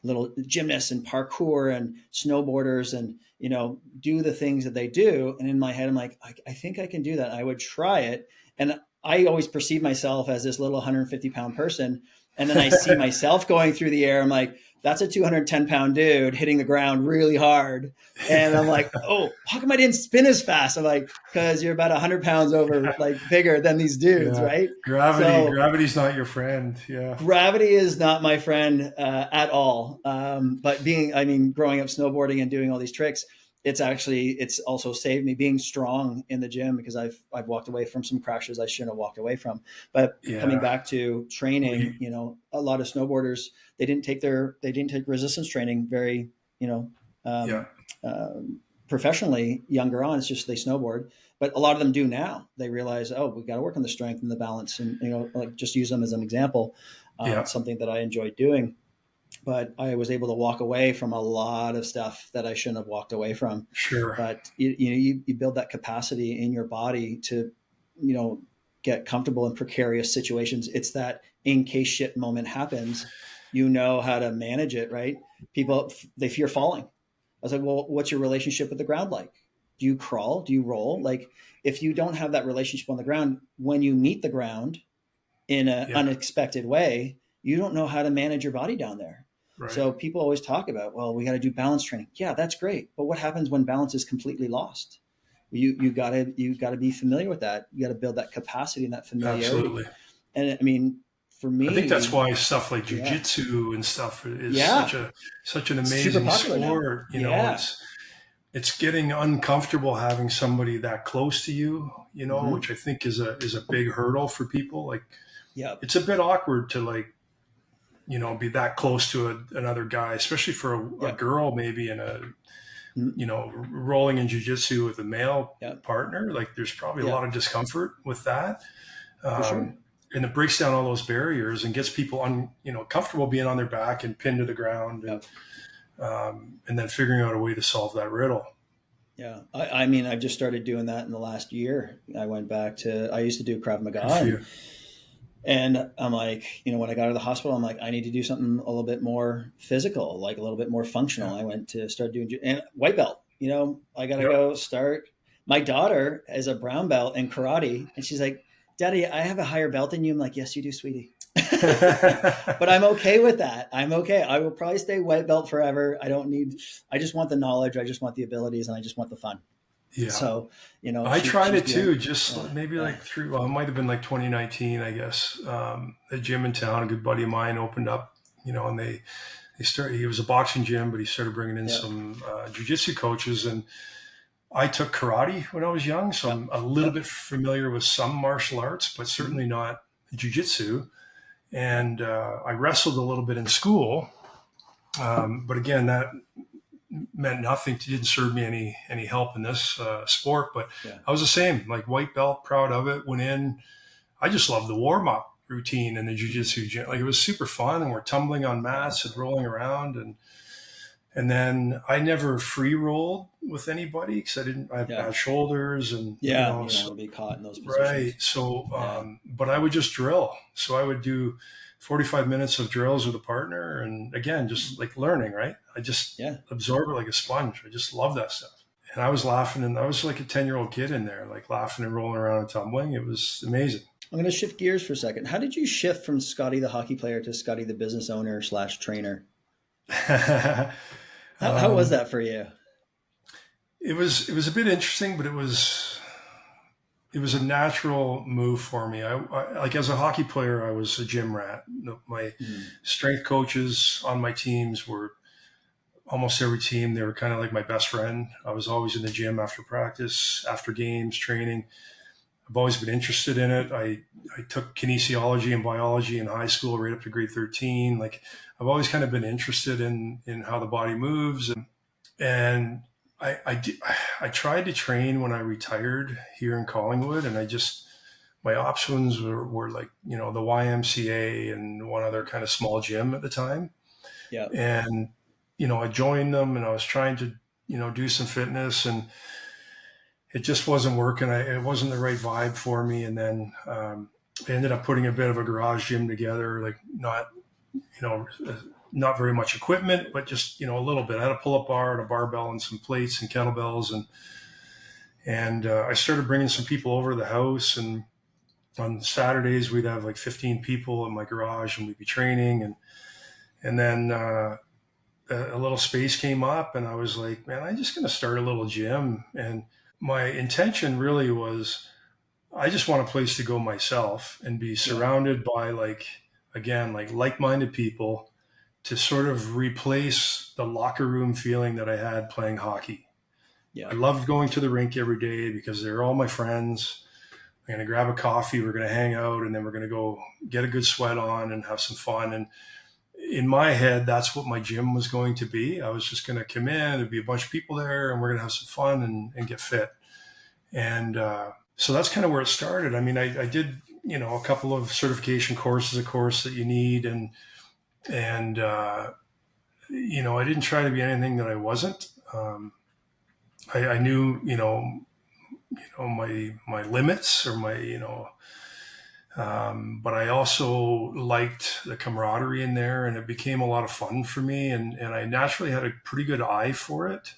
little gymnasts and parkour and snowboarders and, do the things that they do. And in my head, I'm like, I think I can do that. I would try it. And I always perceive myself as this little 150-pound person. And then I see myself going through the air. I'm like, that's a 210-pound dude hitting the ground really hard. And I'm like, oh, how come I didn't spin as fast? I'm like, because you're about 100 pounds over, bigger than these dudes, right? Gravity's not your friend. Yeah. Gravity is not my friend at all. But growing up snowboarding and doing all these tricks, it's also saved me being strong in the gym, because I've walked away from some crashes I shouldn't have walked away from. But coming back to training, a lot of snowboarders, they didn't take resistance training very, professionally younger on. It's just they snowboard. but a lot of them do now. They realize, oh, we got to work on the strength and the balance, and like just use them as an example. Yeah. Something that I enjoyed doing, but I was able to walk away from a lot of stuff that I shouldn't have walked away from. Sure. But you build that capacity in your body to, get comfortable in precarious situations. It's that in case shit moment happens, how to manage it, right? People, they fear falling. I was like, well, what's your relationship with the ground like? Do you crawl? Do you roll? Like, if you don't have that relationship on the ground, when you meet the ground in an unexpected way, you don't know how to manage your body down there. Right. So people always talk about, well, we got to do balance training. Yeah, that's great. But what happens when balance is completely lost? You gotta be familiar with that. You got to build that capacity and that familiarity. Absolutely. And I mean, for me, I think that's why stuff like jiu-jitsu and stuff is such an amazing sport. It's getting uncomfortable having somebody that close to you, which I think is a big hurdle for people. Like, it's a bit awkward to be that close to another guy, especially for a girl, maybe in a, rolling in jiu-jitsu with a male partner. Like, there's probably a lot of discomfort with that. For sure. And it breaks down all those barriers and gets people comfortable being on their back and pinned to the ground, and then figuring out a way to solve that riddle. Yeah. I mean, I've just started doing that in the last year. I went back I used to do Krav Maga, and I'm like, when I got out of the hospital, I'm like, I need to do something a little bit more physical, like a little bit more functional. I went to start doing, and white belt, I got to go start. My daughter is a brown belt in karate, and she's like, Daddy, I have a higher belt than you. I'm like, yes, you do, sweetie. But I'm okay with that. I'm okay. I will probably stay white belt forever. I just want the knowledge. I just want the abilities, and I just want the fun. Yeah. So, I tried it too, maybe it might have been like 2019, I guess. A gym in town, a good buddy of mine opened up, and they started, he was a boxing gym, but he started bringing in some jiu-jitsu coaches, and I took karate when I was young. So I'm a little bit familiar with some martial arts, but certainly not jiu-jitsu. And I wrestled a little bit in school. But again, that meant nothing. It didn't serve me any help in this sport. But I was the same, like white belt, proud of it. Went in. I just loved the warm-up routine in the jiu-jitsu gym. Like, it was super fun, and we're tumbling on mats and rolling around. And then I never free rolled with anybody because I have bad shoulders, and you don't want to be caught in those positions. Right. So, but I would just drill. So I would do 45 minutes of drills with a partner, and again, just like learning, right? I just absorb it like a sponge. I just love that stuff. And I was laughing, and I was like a 10-year-old kid in there, like laughing and rolling around and tumbling. It was amazing. I'm going to shift gears for a second. How did you shift from Scotty the hockey player to Scotty the business owner / trainer? How was that for you? It was a bit interesting, but it was a natural move for me. I like, as a hockey player, I was a gym rat. My strength coaches on my teams were almost every team. They were kind of like my best friend. I was always in the gym after practice, after games, training. I've always been interested in it. I took kinesiology and biology in high school right up to grade 13. Like, I've always kind of been interested in how the body moves. And I tried to train when I retired here in Collingwood, and my options were like, the YMCA and one other kind of small gym at the time. Yeah. And, I joined them, and I was trying to, do some fitness, and it just wasn't working. It wasn't the right vibe for me. And then I ended up putting a bit of a garage gym together, like not very much equipment, but just, a little bit. I had a pull-up bar and a barbell and some plates and kettlebells. And I started bringing some people over to the house, and on Saturdays we'd have like 15 people in my garage, and we'd be training. And then a little space came up, and I was like, man, I'm just going to start a little gym. And my intention really was, I just want a place to go myself and be surrounded by like-minded people to sort of replace the locker room feeling that I had playing hockey. Yeah. I loved going to the rink every day because they're all my friends. I'm going to grab a coffee, we're going to hang out, and then we're going to go get a good sweat on and have some fun. And in my head, that's what my gym was going to be. I was just going to come in, there'd be a bunch of people there, and we're going to have some fun and get fit. And so that's kind of where it started. I mean, I did, a couple of certification courses, of course, that you need. And I didn't try to be anything that I wasn't. I knew, my limits or but I also liked the camaraderie in there, and it became a lot of fun for me. And I naturally had a pretty good eye for it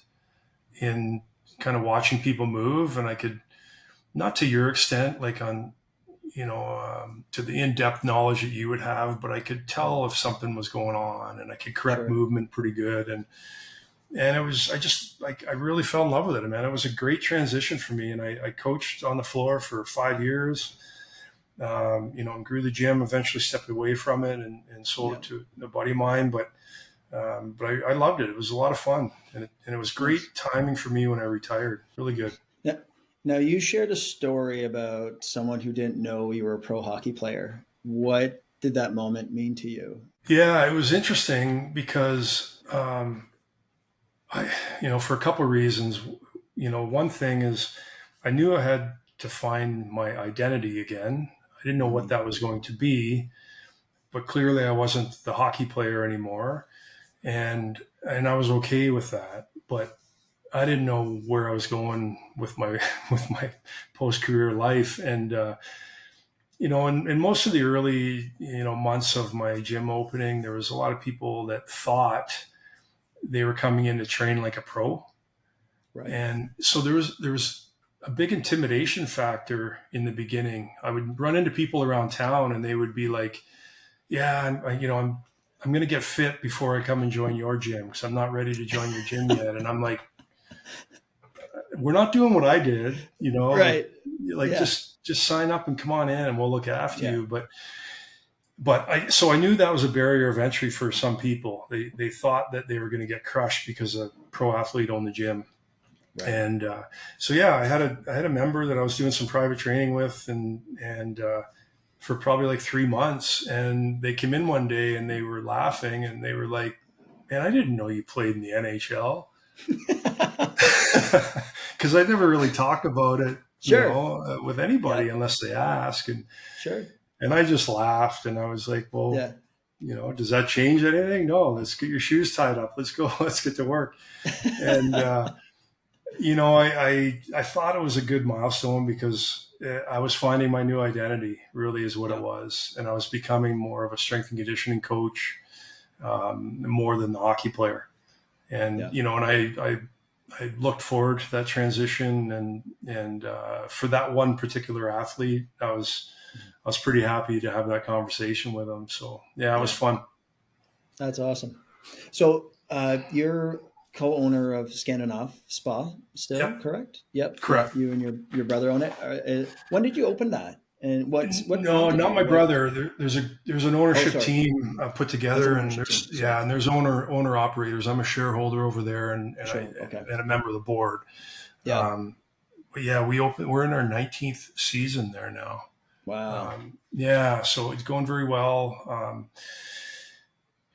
in kind of watching people move. And I could, not to your extent, like on, to the in-depth knowledge that you would have, but I could tell if something was going on, and I could correct movement pretty good. And it was, I really fell in love with it, man. It was a great transition for me. And I coached on the floor for 5 years, and grew the gym, eventually stepped away from it and sold it to a buddy of mine. But I loved it. It was a lot of fun, and it was great timing for me when I retired. Really good. Yeah. Now, you shared a story about someone who didn't know you were a pro hockey player. What did that moment mean to you? Yeah, it was interesting because, for a couple of reasons. One thing is I knew I had to find my identity again. I didn't know what that was going to be, but clearly I wasn't the hockey player anymore. And I was okay with that, but I didn't know where I was going with my post-career life. And in most of the early months of my gym opening, there was a lot of people that thought they were coming in to train like a pro. Right. And so there was a big intimidation factor in the beginning. I would run into people around town, and they would be like, "Yeah, I'm going to get fit before I come and join your gym because I'm not ready to join your gym yet." And I'm like, "We're not doing what I did, right? Just sign up and come on in, and we'll look after you." But I knew that was a barrier of entry for some people. They thought that they were going to get crushed because a pro athlete owned the gym. Right. And I had a member that I was doing some private training with, and for probably like 3 months, and they came in one day and they were laughing and they were like, "Man, I didn't know you played in the NHL," because I never really talk about it, with anybody unless they ask. And and I just laughed, and I was like, "Well, does that change anything? No, let's get your shoes tied up. Let's go. Let's get to work." And I thought it was a good milestone because I was finding my new identity, really is what it was. And I was becoming more of a strength and conditioning coach, more than the hockey player. And, and I looked forward to that transition. And for that one particular athlete, I was pretty happy to have that conversation with him. So, it was fun. That's awesome. So you're co-owner of Scandinave Spa still, correct? Yep. Correct. You and your brother own it. When did you open that? And what? No, not my brother. There's an ownership team put together, and there's owner operators. I'm a shareholder over there, and a member of the board. Yeah. We're in our 19th season there now. Wow. So it's going very well.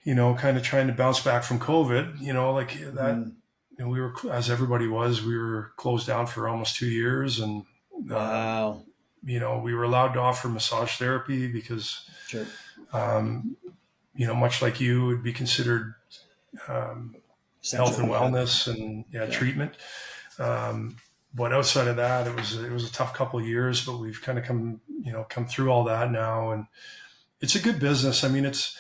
Kind of trying to bounce back from COVID, like that. We were, as everybody was, we were closed down for almost 2 years. And, wow. We were allowed to offer massage therapy because, much like you, would be considered health and wellness and treatment. But outside of that, it was a tough couple of years, but we've kind of come through all that now. And it's a good business. I mean, it's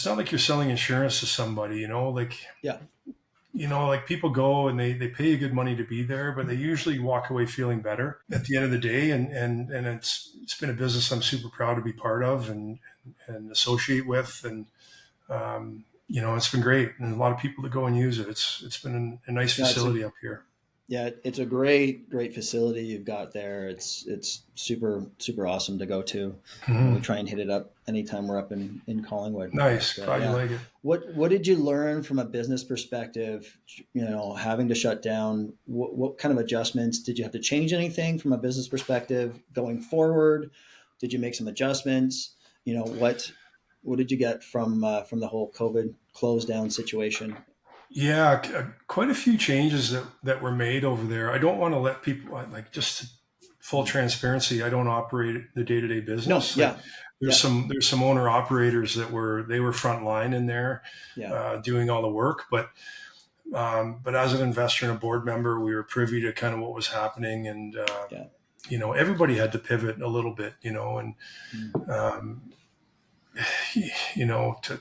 not like you're selling insurance to somebody, like people go and they pay you good money to be there, but they usually walk away feeling better at the end of the day. And it's been a business I'm super proud to be part of and associate with. And, it's been great. And a lot of people that go and use it. It's been a nice facility up here. Yeah, it's a great facility you've got there. It's super, super awesome to go to. We try and hit it up anytime we're up in Collingwood. Nice. Glad you like it. What did you learn from a business perspective, having to shut down? What kind of adjustments? Did you have to change anything from a business perspective going forward? Did you make some adjustments? What did you get from the whole COVID close down situation? Yeah, quite a few changes that were made over there. I don't want to let people just full transparency, I don't operate the day-to-day business. No, yeah. There's some owner operators that were frontline in there, doing all the work. But as an investor and a board member, we were privy to kind of what was happening, and everybody had to pivot a little bit, and to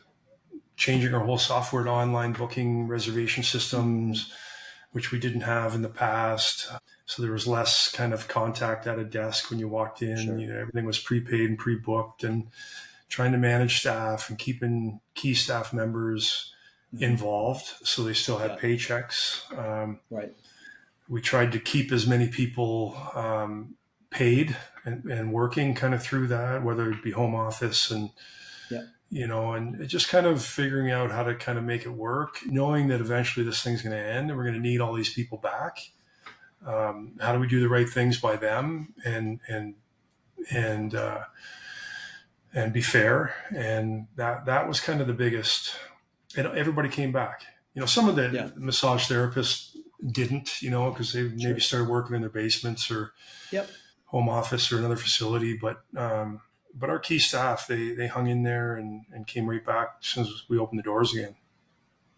changing our whole software to online booking reservation systems, which we didn't have in the past. So there was less kind of contact at a desk when you walked in. Sure. Everything was prepaid and pre-booked, and trying to manage staff and keeping key staff members involved so they still had paychecks. Right. We tried to keep as many people paid and working kind of through that, whether it be home office and and just kind of figuring out how to kind of make it work, knowing that eventually this thing's going to end and we're going to need all these people back. How do we do the right things by them and be fair? And that was kind of the biggest. And everybody came back. Some of the massage therapists didn't, because they maybe started working in their basements or home office or another facility. But our key staff, they hung in there and came right back as soon as we opened the doors again.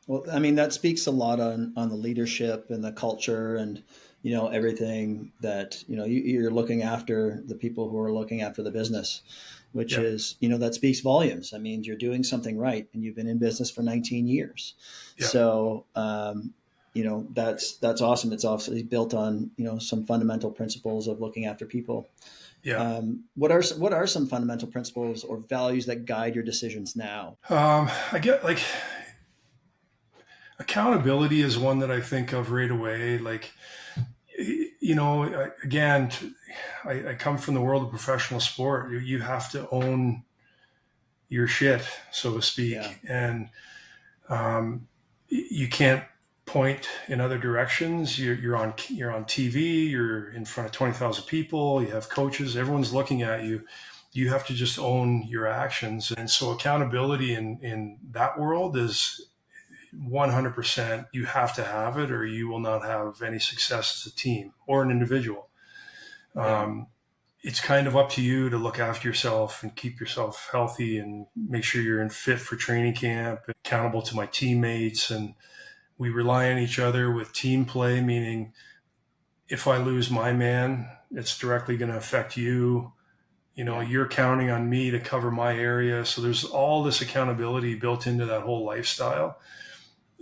Well, I mean, that speaks a lot on the leadership and the culture and, everything that, you're looking after the people who are looking after the business, which is, that speaks volumes. That means you're doing something right and you've been in business for 19 years. Yeah. So, that's awesome. It's obviously built on, some fundamental principles of looking after people. Yeah. What are some fundamental principles or values that guide your decisions now? I get accountability is one that I think of right away. I come from the world of professional sport. You have to own your shit, so to speak. Yeah. And you can't point in other directions. You're on TV, you're in front of 20,000 people, you have coaches, everyone's looking at you. You have to just own your actions. And so accountability in that world is 100%. You have to have it, or you will not have any success as a team or an individual. It's kind of up to you to look after yourself and keep yourself healthy and make sure you're in fit for training camp, accountable to my teammates. And we rely on each other with team play, meaning if I lose my man, it's directly going to affect you. You're counting on me to cover my area. So there's all this accountability built into that whole lifestyle.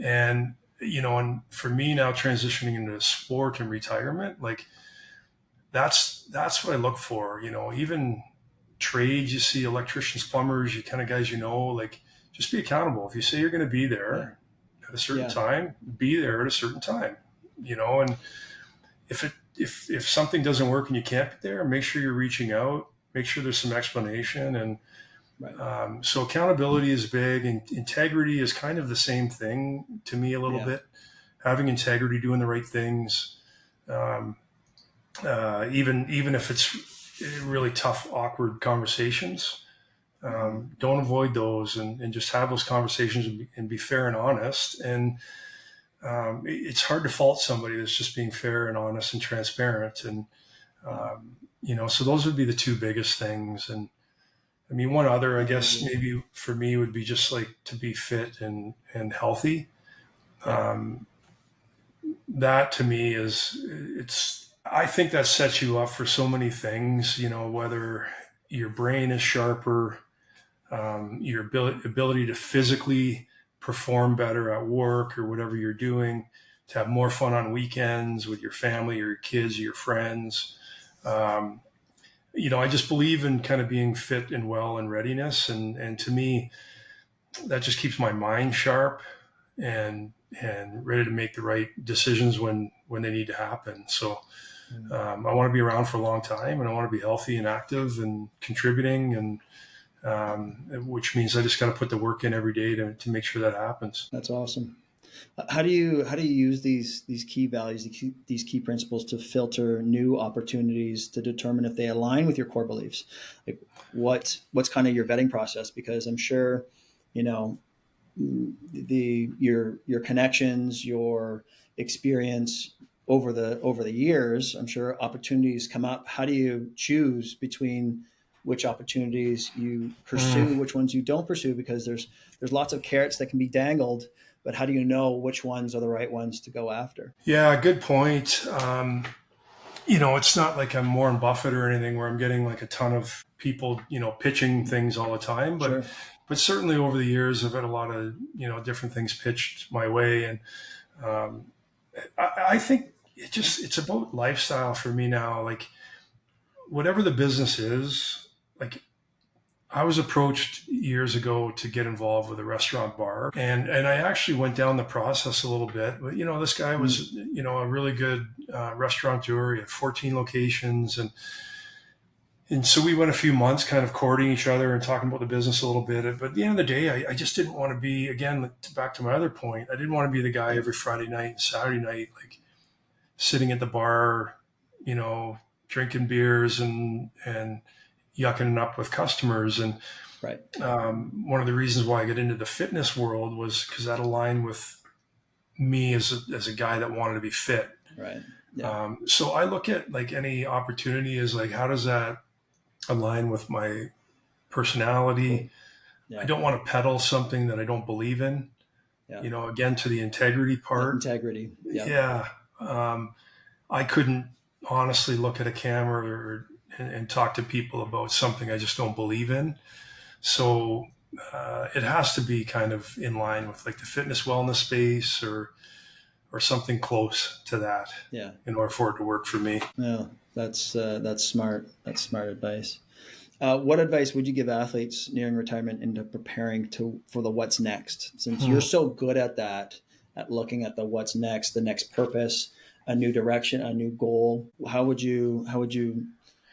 And, and for me now transitioning into sport and retirement, that's what I look for. Even trades, you see electricians, plumbers, you kind of guys, just be accountable. If you say you're going to be there at a certain time, be there at a certain time, and if something doesn't work and you can't be there, make sure you're reaching out, make sure there's some explanation. And so accountability is big, and integrity is kind of the same thing to me a little bit. Having integrity, doing the right things, even if it's really tough, awkward conversations, don't avoid those and just have those conversations and be fair and honest. And it's hard to fault somebody that's just being fair and honest and transparent. And so those would be the two biggest things. And I mean, one other, I guess, maybe for me would be just to be fit and healthy. That to me I think that sets you up for so many things, whether your brain is sharper, your ability to physically perform better at work or whatever you're doing, to have more fun on weekends with your family or your kids or your friends. I just believe in kind of being fit and well and readiness. And to me, that just keeps my mind sharp and ready to make the right decisions when they need to happen. So I want to be around for a long time, and I want to be healthy and active and contributing, and which means I just got to put the work in every day to make sure that happens. That's awesome. How do you use these key values, these key principles to filter new opportunities to determine if they align with your core beliefs? What's kind of your vetting process? Because I'm sure, your connections, your experience, over the years, I'm sure opportunities come up. How do you choose between which opportunities you pursue, which ones you don't pursue? Because there's lots of carrots that can be dangled, but how do you know which ones are the right ones to go after? Yeah, good point. It's not like I'm Warren Buffett or anything where I'm getting like a ton of people, pitching things all the time. But Sure. but certainly over the years, I've had a lot of different things pitched my way, and I think it's about lifestyle for me now. Like whatever the business is, like I was approached years ago to get involved with a restaurant bar, and I actually went down the process a little bit. But this guy was a really good restaurateur. He had 14 locations, and so we went a few months kind of courting each other and talking about the business a little bit. But at the end of the day, I just didn't want to be, again, back to my other point, I didn't want to be the guy every Friday night and Saturday night, like sitting at the bar, drinking beers and yucking it up with customers. And Right. One of the reasons why I got into the fitness world was because that aligned with me as a guy that wanted to be fit. Right. Yeah. So I look at like any opportunity as like, how does that align with my personality? Yeah. I don't want to peddle something that I don't believe in. Yeah. Again, to the integrity part. Integrity. Yeah. I couldn't honestly look at a camera and talk to people about something I just don't believe in. So it has to be kind of in line with like the fitness wellness space or something close to that. Yeah. In order for it to work for me. No, that's smart. That's smart advice. What advice would you give athletes nearing retirement into preparing for the what's next? Since you're so good at that, at looking at the what's next, the next purpose, a new direction, a new goal. How would you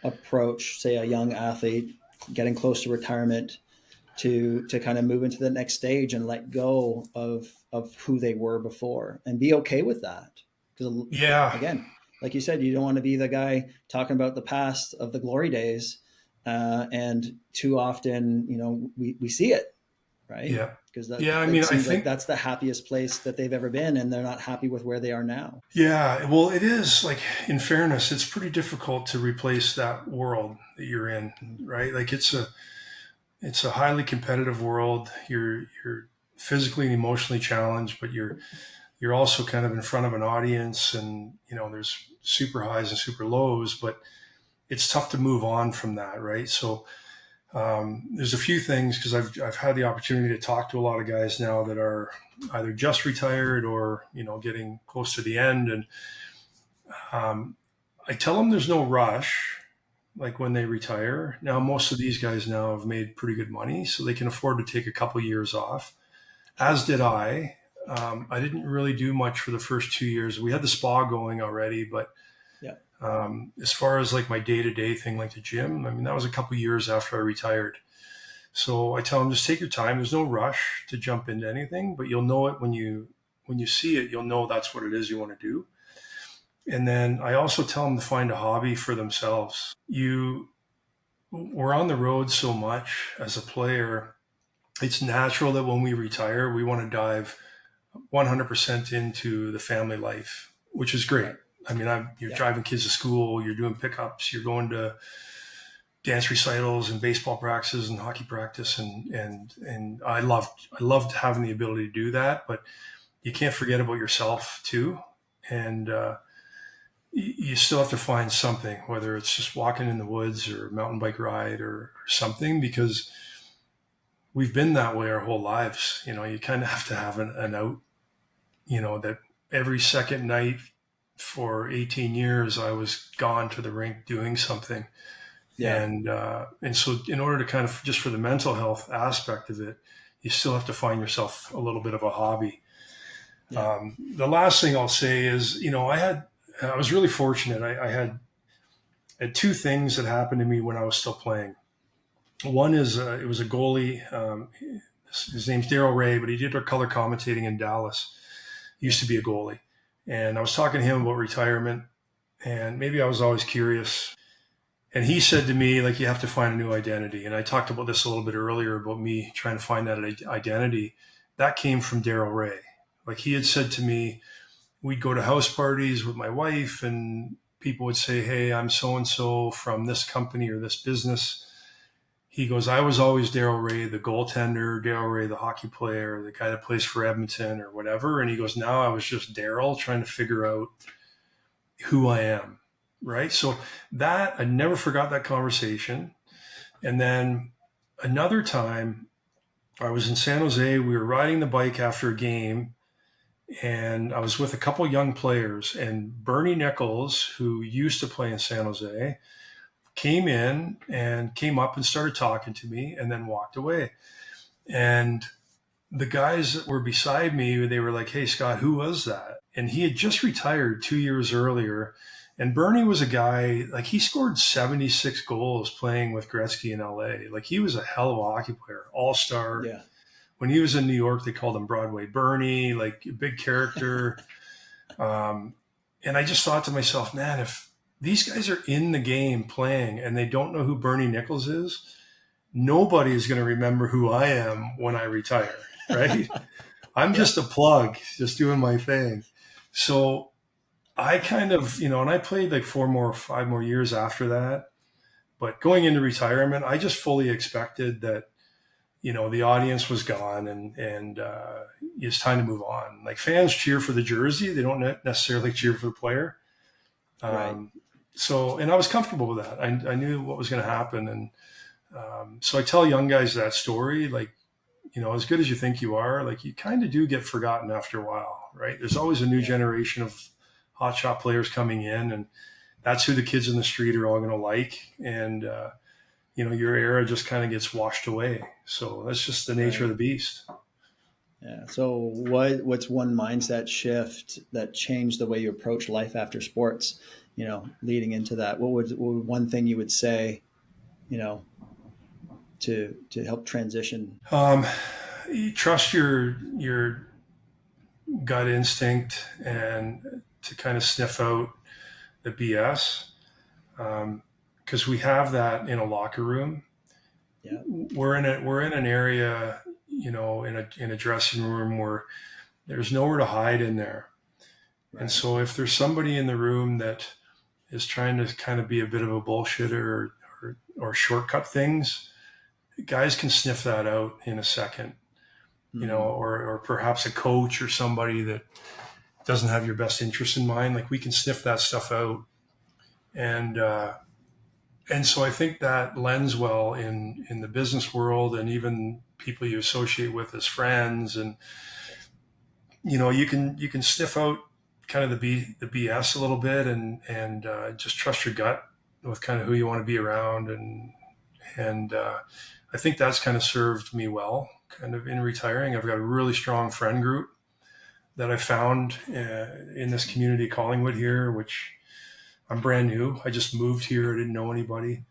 approach, say, a young athlete getting close to retirement to kind of move into the next stage and let go of who they were before and be okay with that? Because again, like you said, you don't want to be the guy talking about the past of the glory days. And too often, we see it, right? Yeah. Because I think like that's the happiest place that they've ever been, and they're not happy with where they are now. Yeah. Well, it is, like, in fairness, it's pretty difficult to replace that world that you're in, right? Like it's a highly competitive world. You're physically and emotionally challenged, but you're also kind of in front of an audience, and there's super highs and super lows, but it's tough to move on from that, right? So there's a few things, because I've had the opportunity to talk to a lot of guys now that are either just retired or getting close to the end, and I tell them there's no rush. Like when they retire, now most of these guys now have made pretty good money, so they can afford to take a couple years off. As did I. I didn't really do much for the first 2 years. We had the spa going already, but as far as like my day-to-day thing, like the gym, I mean, that was a couple years after I retired. So I tell them, just take your time. There's no rush to jump into anything, but you'll know it when you see it, you'll know that's what it is you want to do. And then I also tell them to find a hobby for themselves. We're on the road so much as a player. It's natural that when we retire, we want to dive 100% into the family life, which is great. I mean, you're driving kids to school, you're doing pickups, you're going to dance recitals and baseball practices and hockey practice. And I loved having the ability to do that, but you can't forget about yourself too. And, you still have to find something, whether it's just walking in the woods or a mountain bike ride or something, because we've been that way our whole lives. You kind of have to have an out, that every second night for 18 years, I was gone to the rink doing something. Yeah. And so in order to kind of, just for the mental health aspect of it, you still have to find yourself a little bit of a hobby. Yeah. The last thing I'll say is, I was really fortunate. I had two things that happened to me when I was still playing. One is it was a goalie. His name's Daryl Ray, but he did our color commentating in Dallas. He used to be a goalie. And I was talking to him about retirement, and maybe I was always curious. And he said to me, like, you have to find a new identity. And I talked about this a little bit earlier about me trying to find that identity. That came from Daryl Ray. Like, he had said to me, we'd go to house parties with my wife, and people would say, "Hey, I'm so-and-so from this company or this business." He goes, "I was always Daryl Ray, the goaltender, Daryl Ray, the hockey player, the guy that plays for Edmonton or whatever." And he goes, "Now I was just Daryl trying to figure out who I am." Right. So that, I never forgot that conversation. And then another time I was in San Jose, we were riding the bike after a game, and I was with a couple young players, and Bernie Nichols, who used to play in San Jose, came in and came up and started talking to me and then walked away. And the guys that were beside me, they were like, "Hey, Scott, who was that?" And he had just retired 2 years earlier. And Bernie was a guy, like, he scored 76 goals playing with Gretzky in LA. Like, he was a hell of a hockey player, all-star. Yeah. When he was in New York, they called him Broadway Bernie, like a big character. And I just thought to myself, man, if these guys are in the game playing and they don't know who Bernie Nichols is, nobody is going to remember who I am when I retire, right? I'm just a plug, just doing my thing. So I kind of, and I played like 5 more years after that. But going into retirement, I just fully expected that, the audience was gone and it's time to move on. Like, fans cheer for the jersey. They don't necessarily cheer for the player. Right. So, and I was comfortable with that. I knew what was going to happen. And so I tell young guys that story, like, as good as you think you are, like, you kind of do get forgotten after a while, right? There's always a new generation of hotshot players coming in, and that's who the kids in the street are all going to like. And, your era just kind of gets washed away. So that's just the nature of the beast. Yeah. So what's one mindset shift that changed the way you approach life after sports, leading into that? What would one thing you would say, to help transition? You trust your gut instinct and to kind of sniff out the BS. Because we have that in a locker room. Yeah. We're in an area, in a dressing room where there's nowhere to hide in there. Right. And so if there's somebody in the room that is trying to kind of be a bit of a bullshitter or shortcut things, guys can sniff that out in a second, or perhaps a coach or somebody that doesn't have your best interest in mind. Like, we can sniff that stuff out. And so I think that lends well in the business world, and even people you associate with as friends. And, you can sniff out kind of the BS a little bit and just trust your gut with kind of who you want to be around. And I think that's kind of served me well, kind of in retiring. I've got a really strong friend group that I found in this community, Collingwood here, which I'm brand new. I just moved here. I didn't know anybody.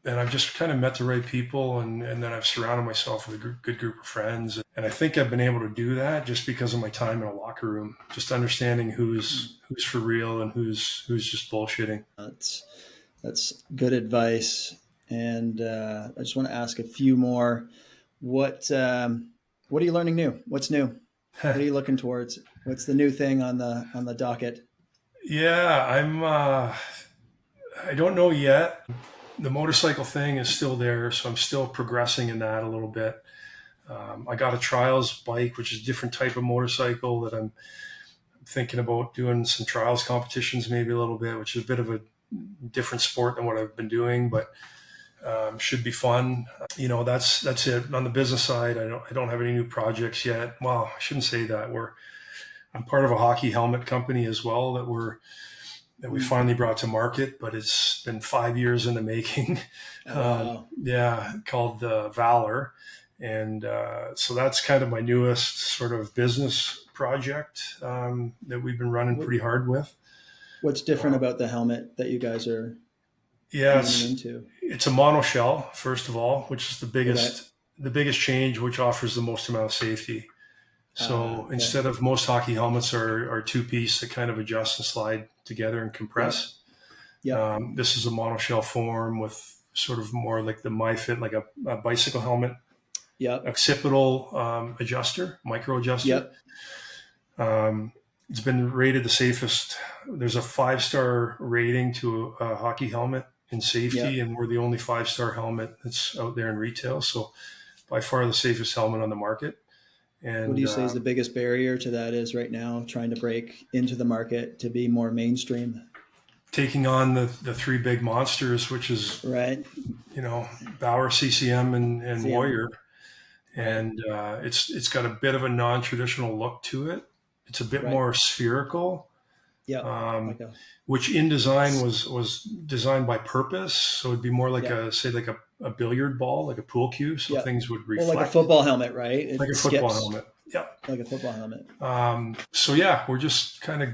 And I've just kind of met the right people, and then I've surrounded myself with a good group of friends. And I think I've been able to do that just because of my time in a locker room, just understanding who's for real and who's just bullshitting. That's good advice. And I just want to ask a few more. What are you learning new? What's new? What are you looking towards? What's the new thing on the docket? Yeah, I don't know yet. The motorcycle thing is still there, so I'm still progressing in that a little bit. I got a trials bike, which is a different type of motorcycle that I'm thinking about doing some trials competitions maybe a little bit, which is a bit of a different sport than what I've been doing, but should be fun. That's it. On the business side, I don't have any new projects yet. Well, I shouldn't say that. I'm part of a hockey helmet company as well that we finally brought to market, but it's been 5 years in the making. Wow. Called Valor. And so that's kind of my newest sort of business project that we've been running pretty hard with. What's different about the helmet that you guys are into? It's a monoshell, first of all, which is the biggest change, which offers the most amount of safety. So instead of most hockey helmets are two-piece that kind of adjust and slide together and compress. Yeah. This is a monoshell form with sort of more like the MyFit, like a bicycle helmet. Yeah. Occipital adjuster, micro adjuster. Yep. It's been rated the safest. There's a 5-star rating to a hockey helmet in safety, and we're the only 5-star helmet that's out there in retail. So by far the safest helmet on the market. And what do you say is the biggest barrier to that is right now, trying to break into the market to be more mainstream? Taking on the 3 big monsters, which is, right, Valor, CCM, and Warrior. And it's got a bit of a non-traditional look to it. It's a bit more spherical. Yeah. Which in design was designed by purpose. So it'd be more like a billiard ball, like a pool cue. So things would reflect. Well, like a football helmet, right? Like a football helmet. Yeah. Like a football helmet. So yeah, we're just kind of,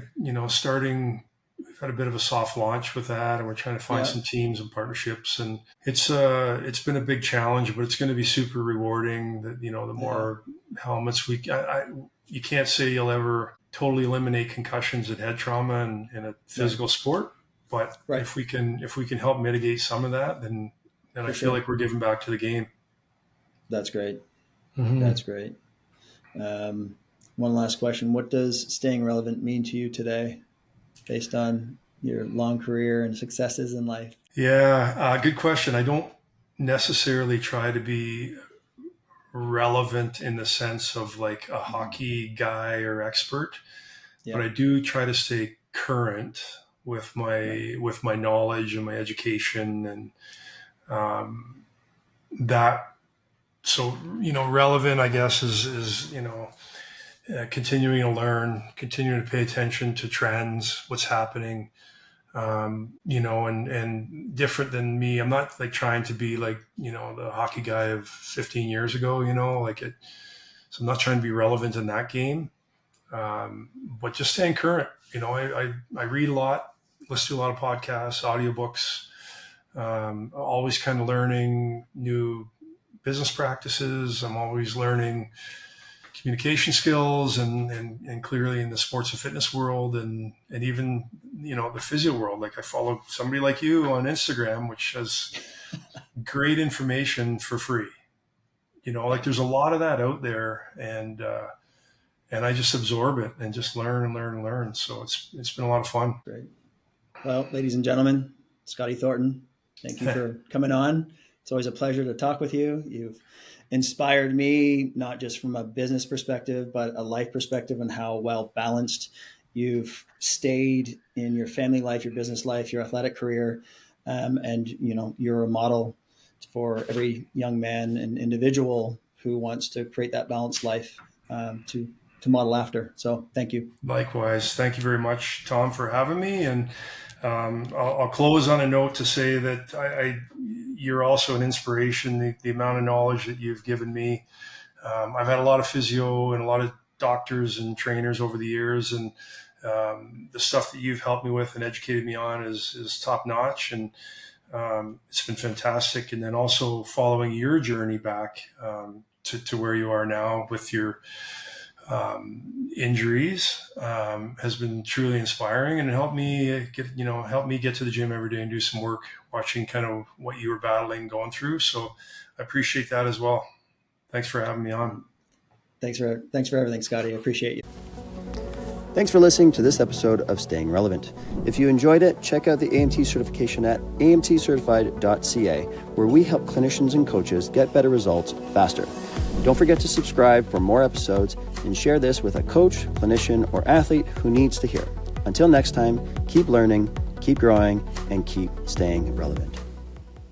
starting. We've had a bit of a soft launch with that, and we're trying to find some teams and partnerships. And it's been a big challenge, but it's going to be super rewarding. That the more helmets you can't say you'll ever totally eliminate concussions and head trauma in a physical sport, but if we can help mitigate some of that, then I feel like we're giving back to the game. That's great. Mm-hmm. That's great. One last question: what does staying relevant mean to you today, based on your long career and successes in life? Yeah, good question. I don't necessarily try to be relevant in the sense of like a hockey guy or expert, but I do try to stay current with my knowledge and my education, and that. So relevant, I guess, is continuing to learn, continuing to pay attention to trends, what's happening, and different than me. I'm not like trying to be like, the hockey guy of 15 years ago, so I'm not trying to be relevant in that game, but just staying current. I read a lot, listen to a lot of podcasts, audiobooks, always kind of learning new business practices. I'm always learning communication skills and clearly in the sports and fitness world and even, the physio world. Like I follow somebody like you on Instagram, which has great information for free. Like there's a lot of that out there, and I just absorb it and just learn and learn and learn. So it's been a lot of fun. Great. Well, ladies and gentlemen, Scotty Thornton, thank you for coming on. It's always a pleasure to talk with you. You've inspired me, not just from a business perspective, but a life perspective, and how well balanced you've stayed in your family life, your business life, your athletic career. And, you're a model for every young man and individual who wants to create that balanced life to model after. So thank you. Likewise. Thank you very much, Tom, for having me. And I'll close on a note to say that you're also an inspiration. The amount of knowledge that you've given me. I've had a lot of physio and a lot of doctors and trainers over the years, and the stuff that you've helped me with and educated me on is top notch, and it's been fantastic. And then also following your journey back to where you are now with your injuries has been truly inspiring, and it helped me get to the gym every day and do some work, watching kind of what you were battling, going through. So I appreciate that as well. Thanks for having me on. Thanks for everything, Scotty. I appreciate you. Thanks for listening to this episode of Staying Relevant. If you enjoyed it, check out the AMT certification at amtcertified.ca, where we help clinicians and coaches get better results faster. Don't forget to subscribe for more episodes and share this with a coach, clinician, or athlete who needs to hear. Until next time, keep learning, keep growing, and keep staying relevant.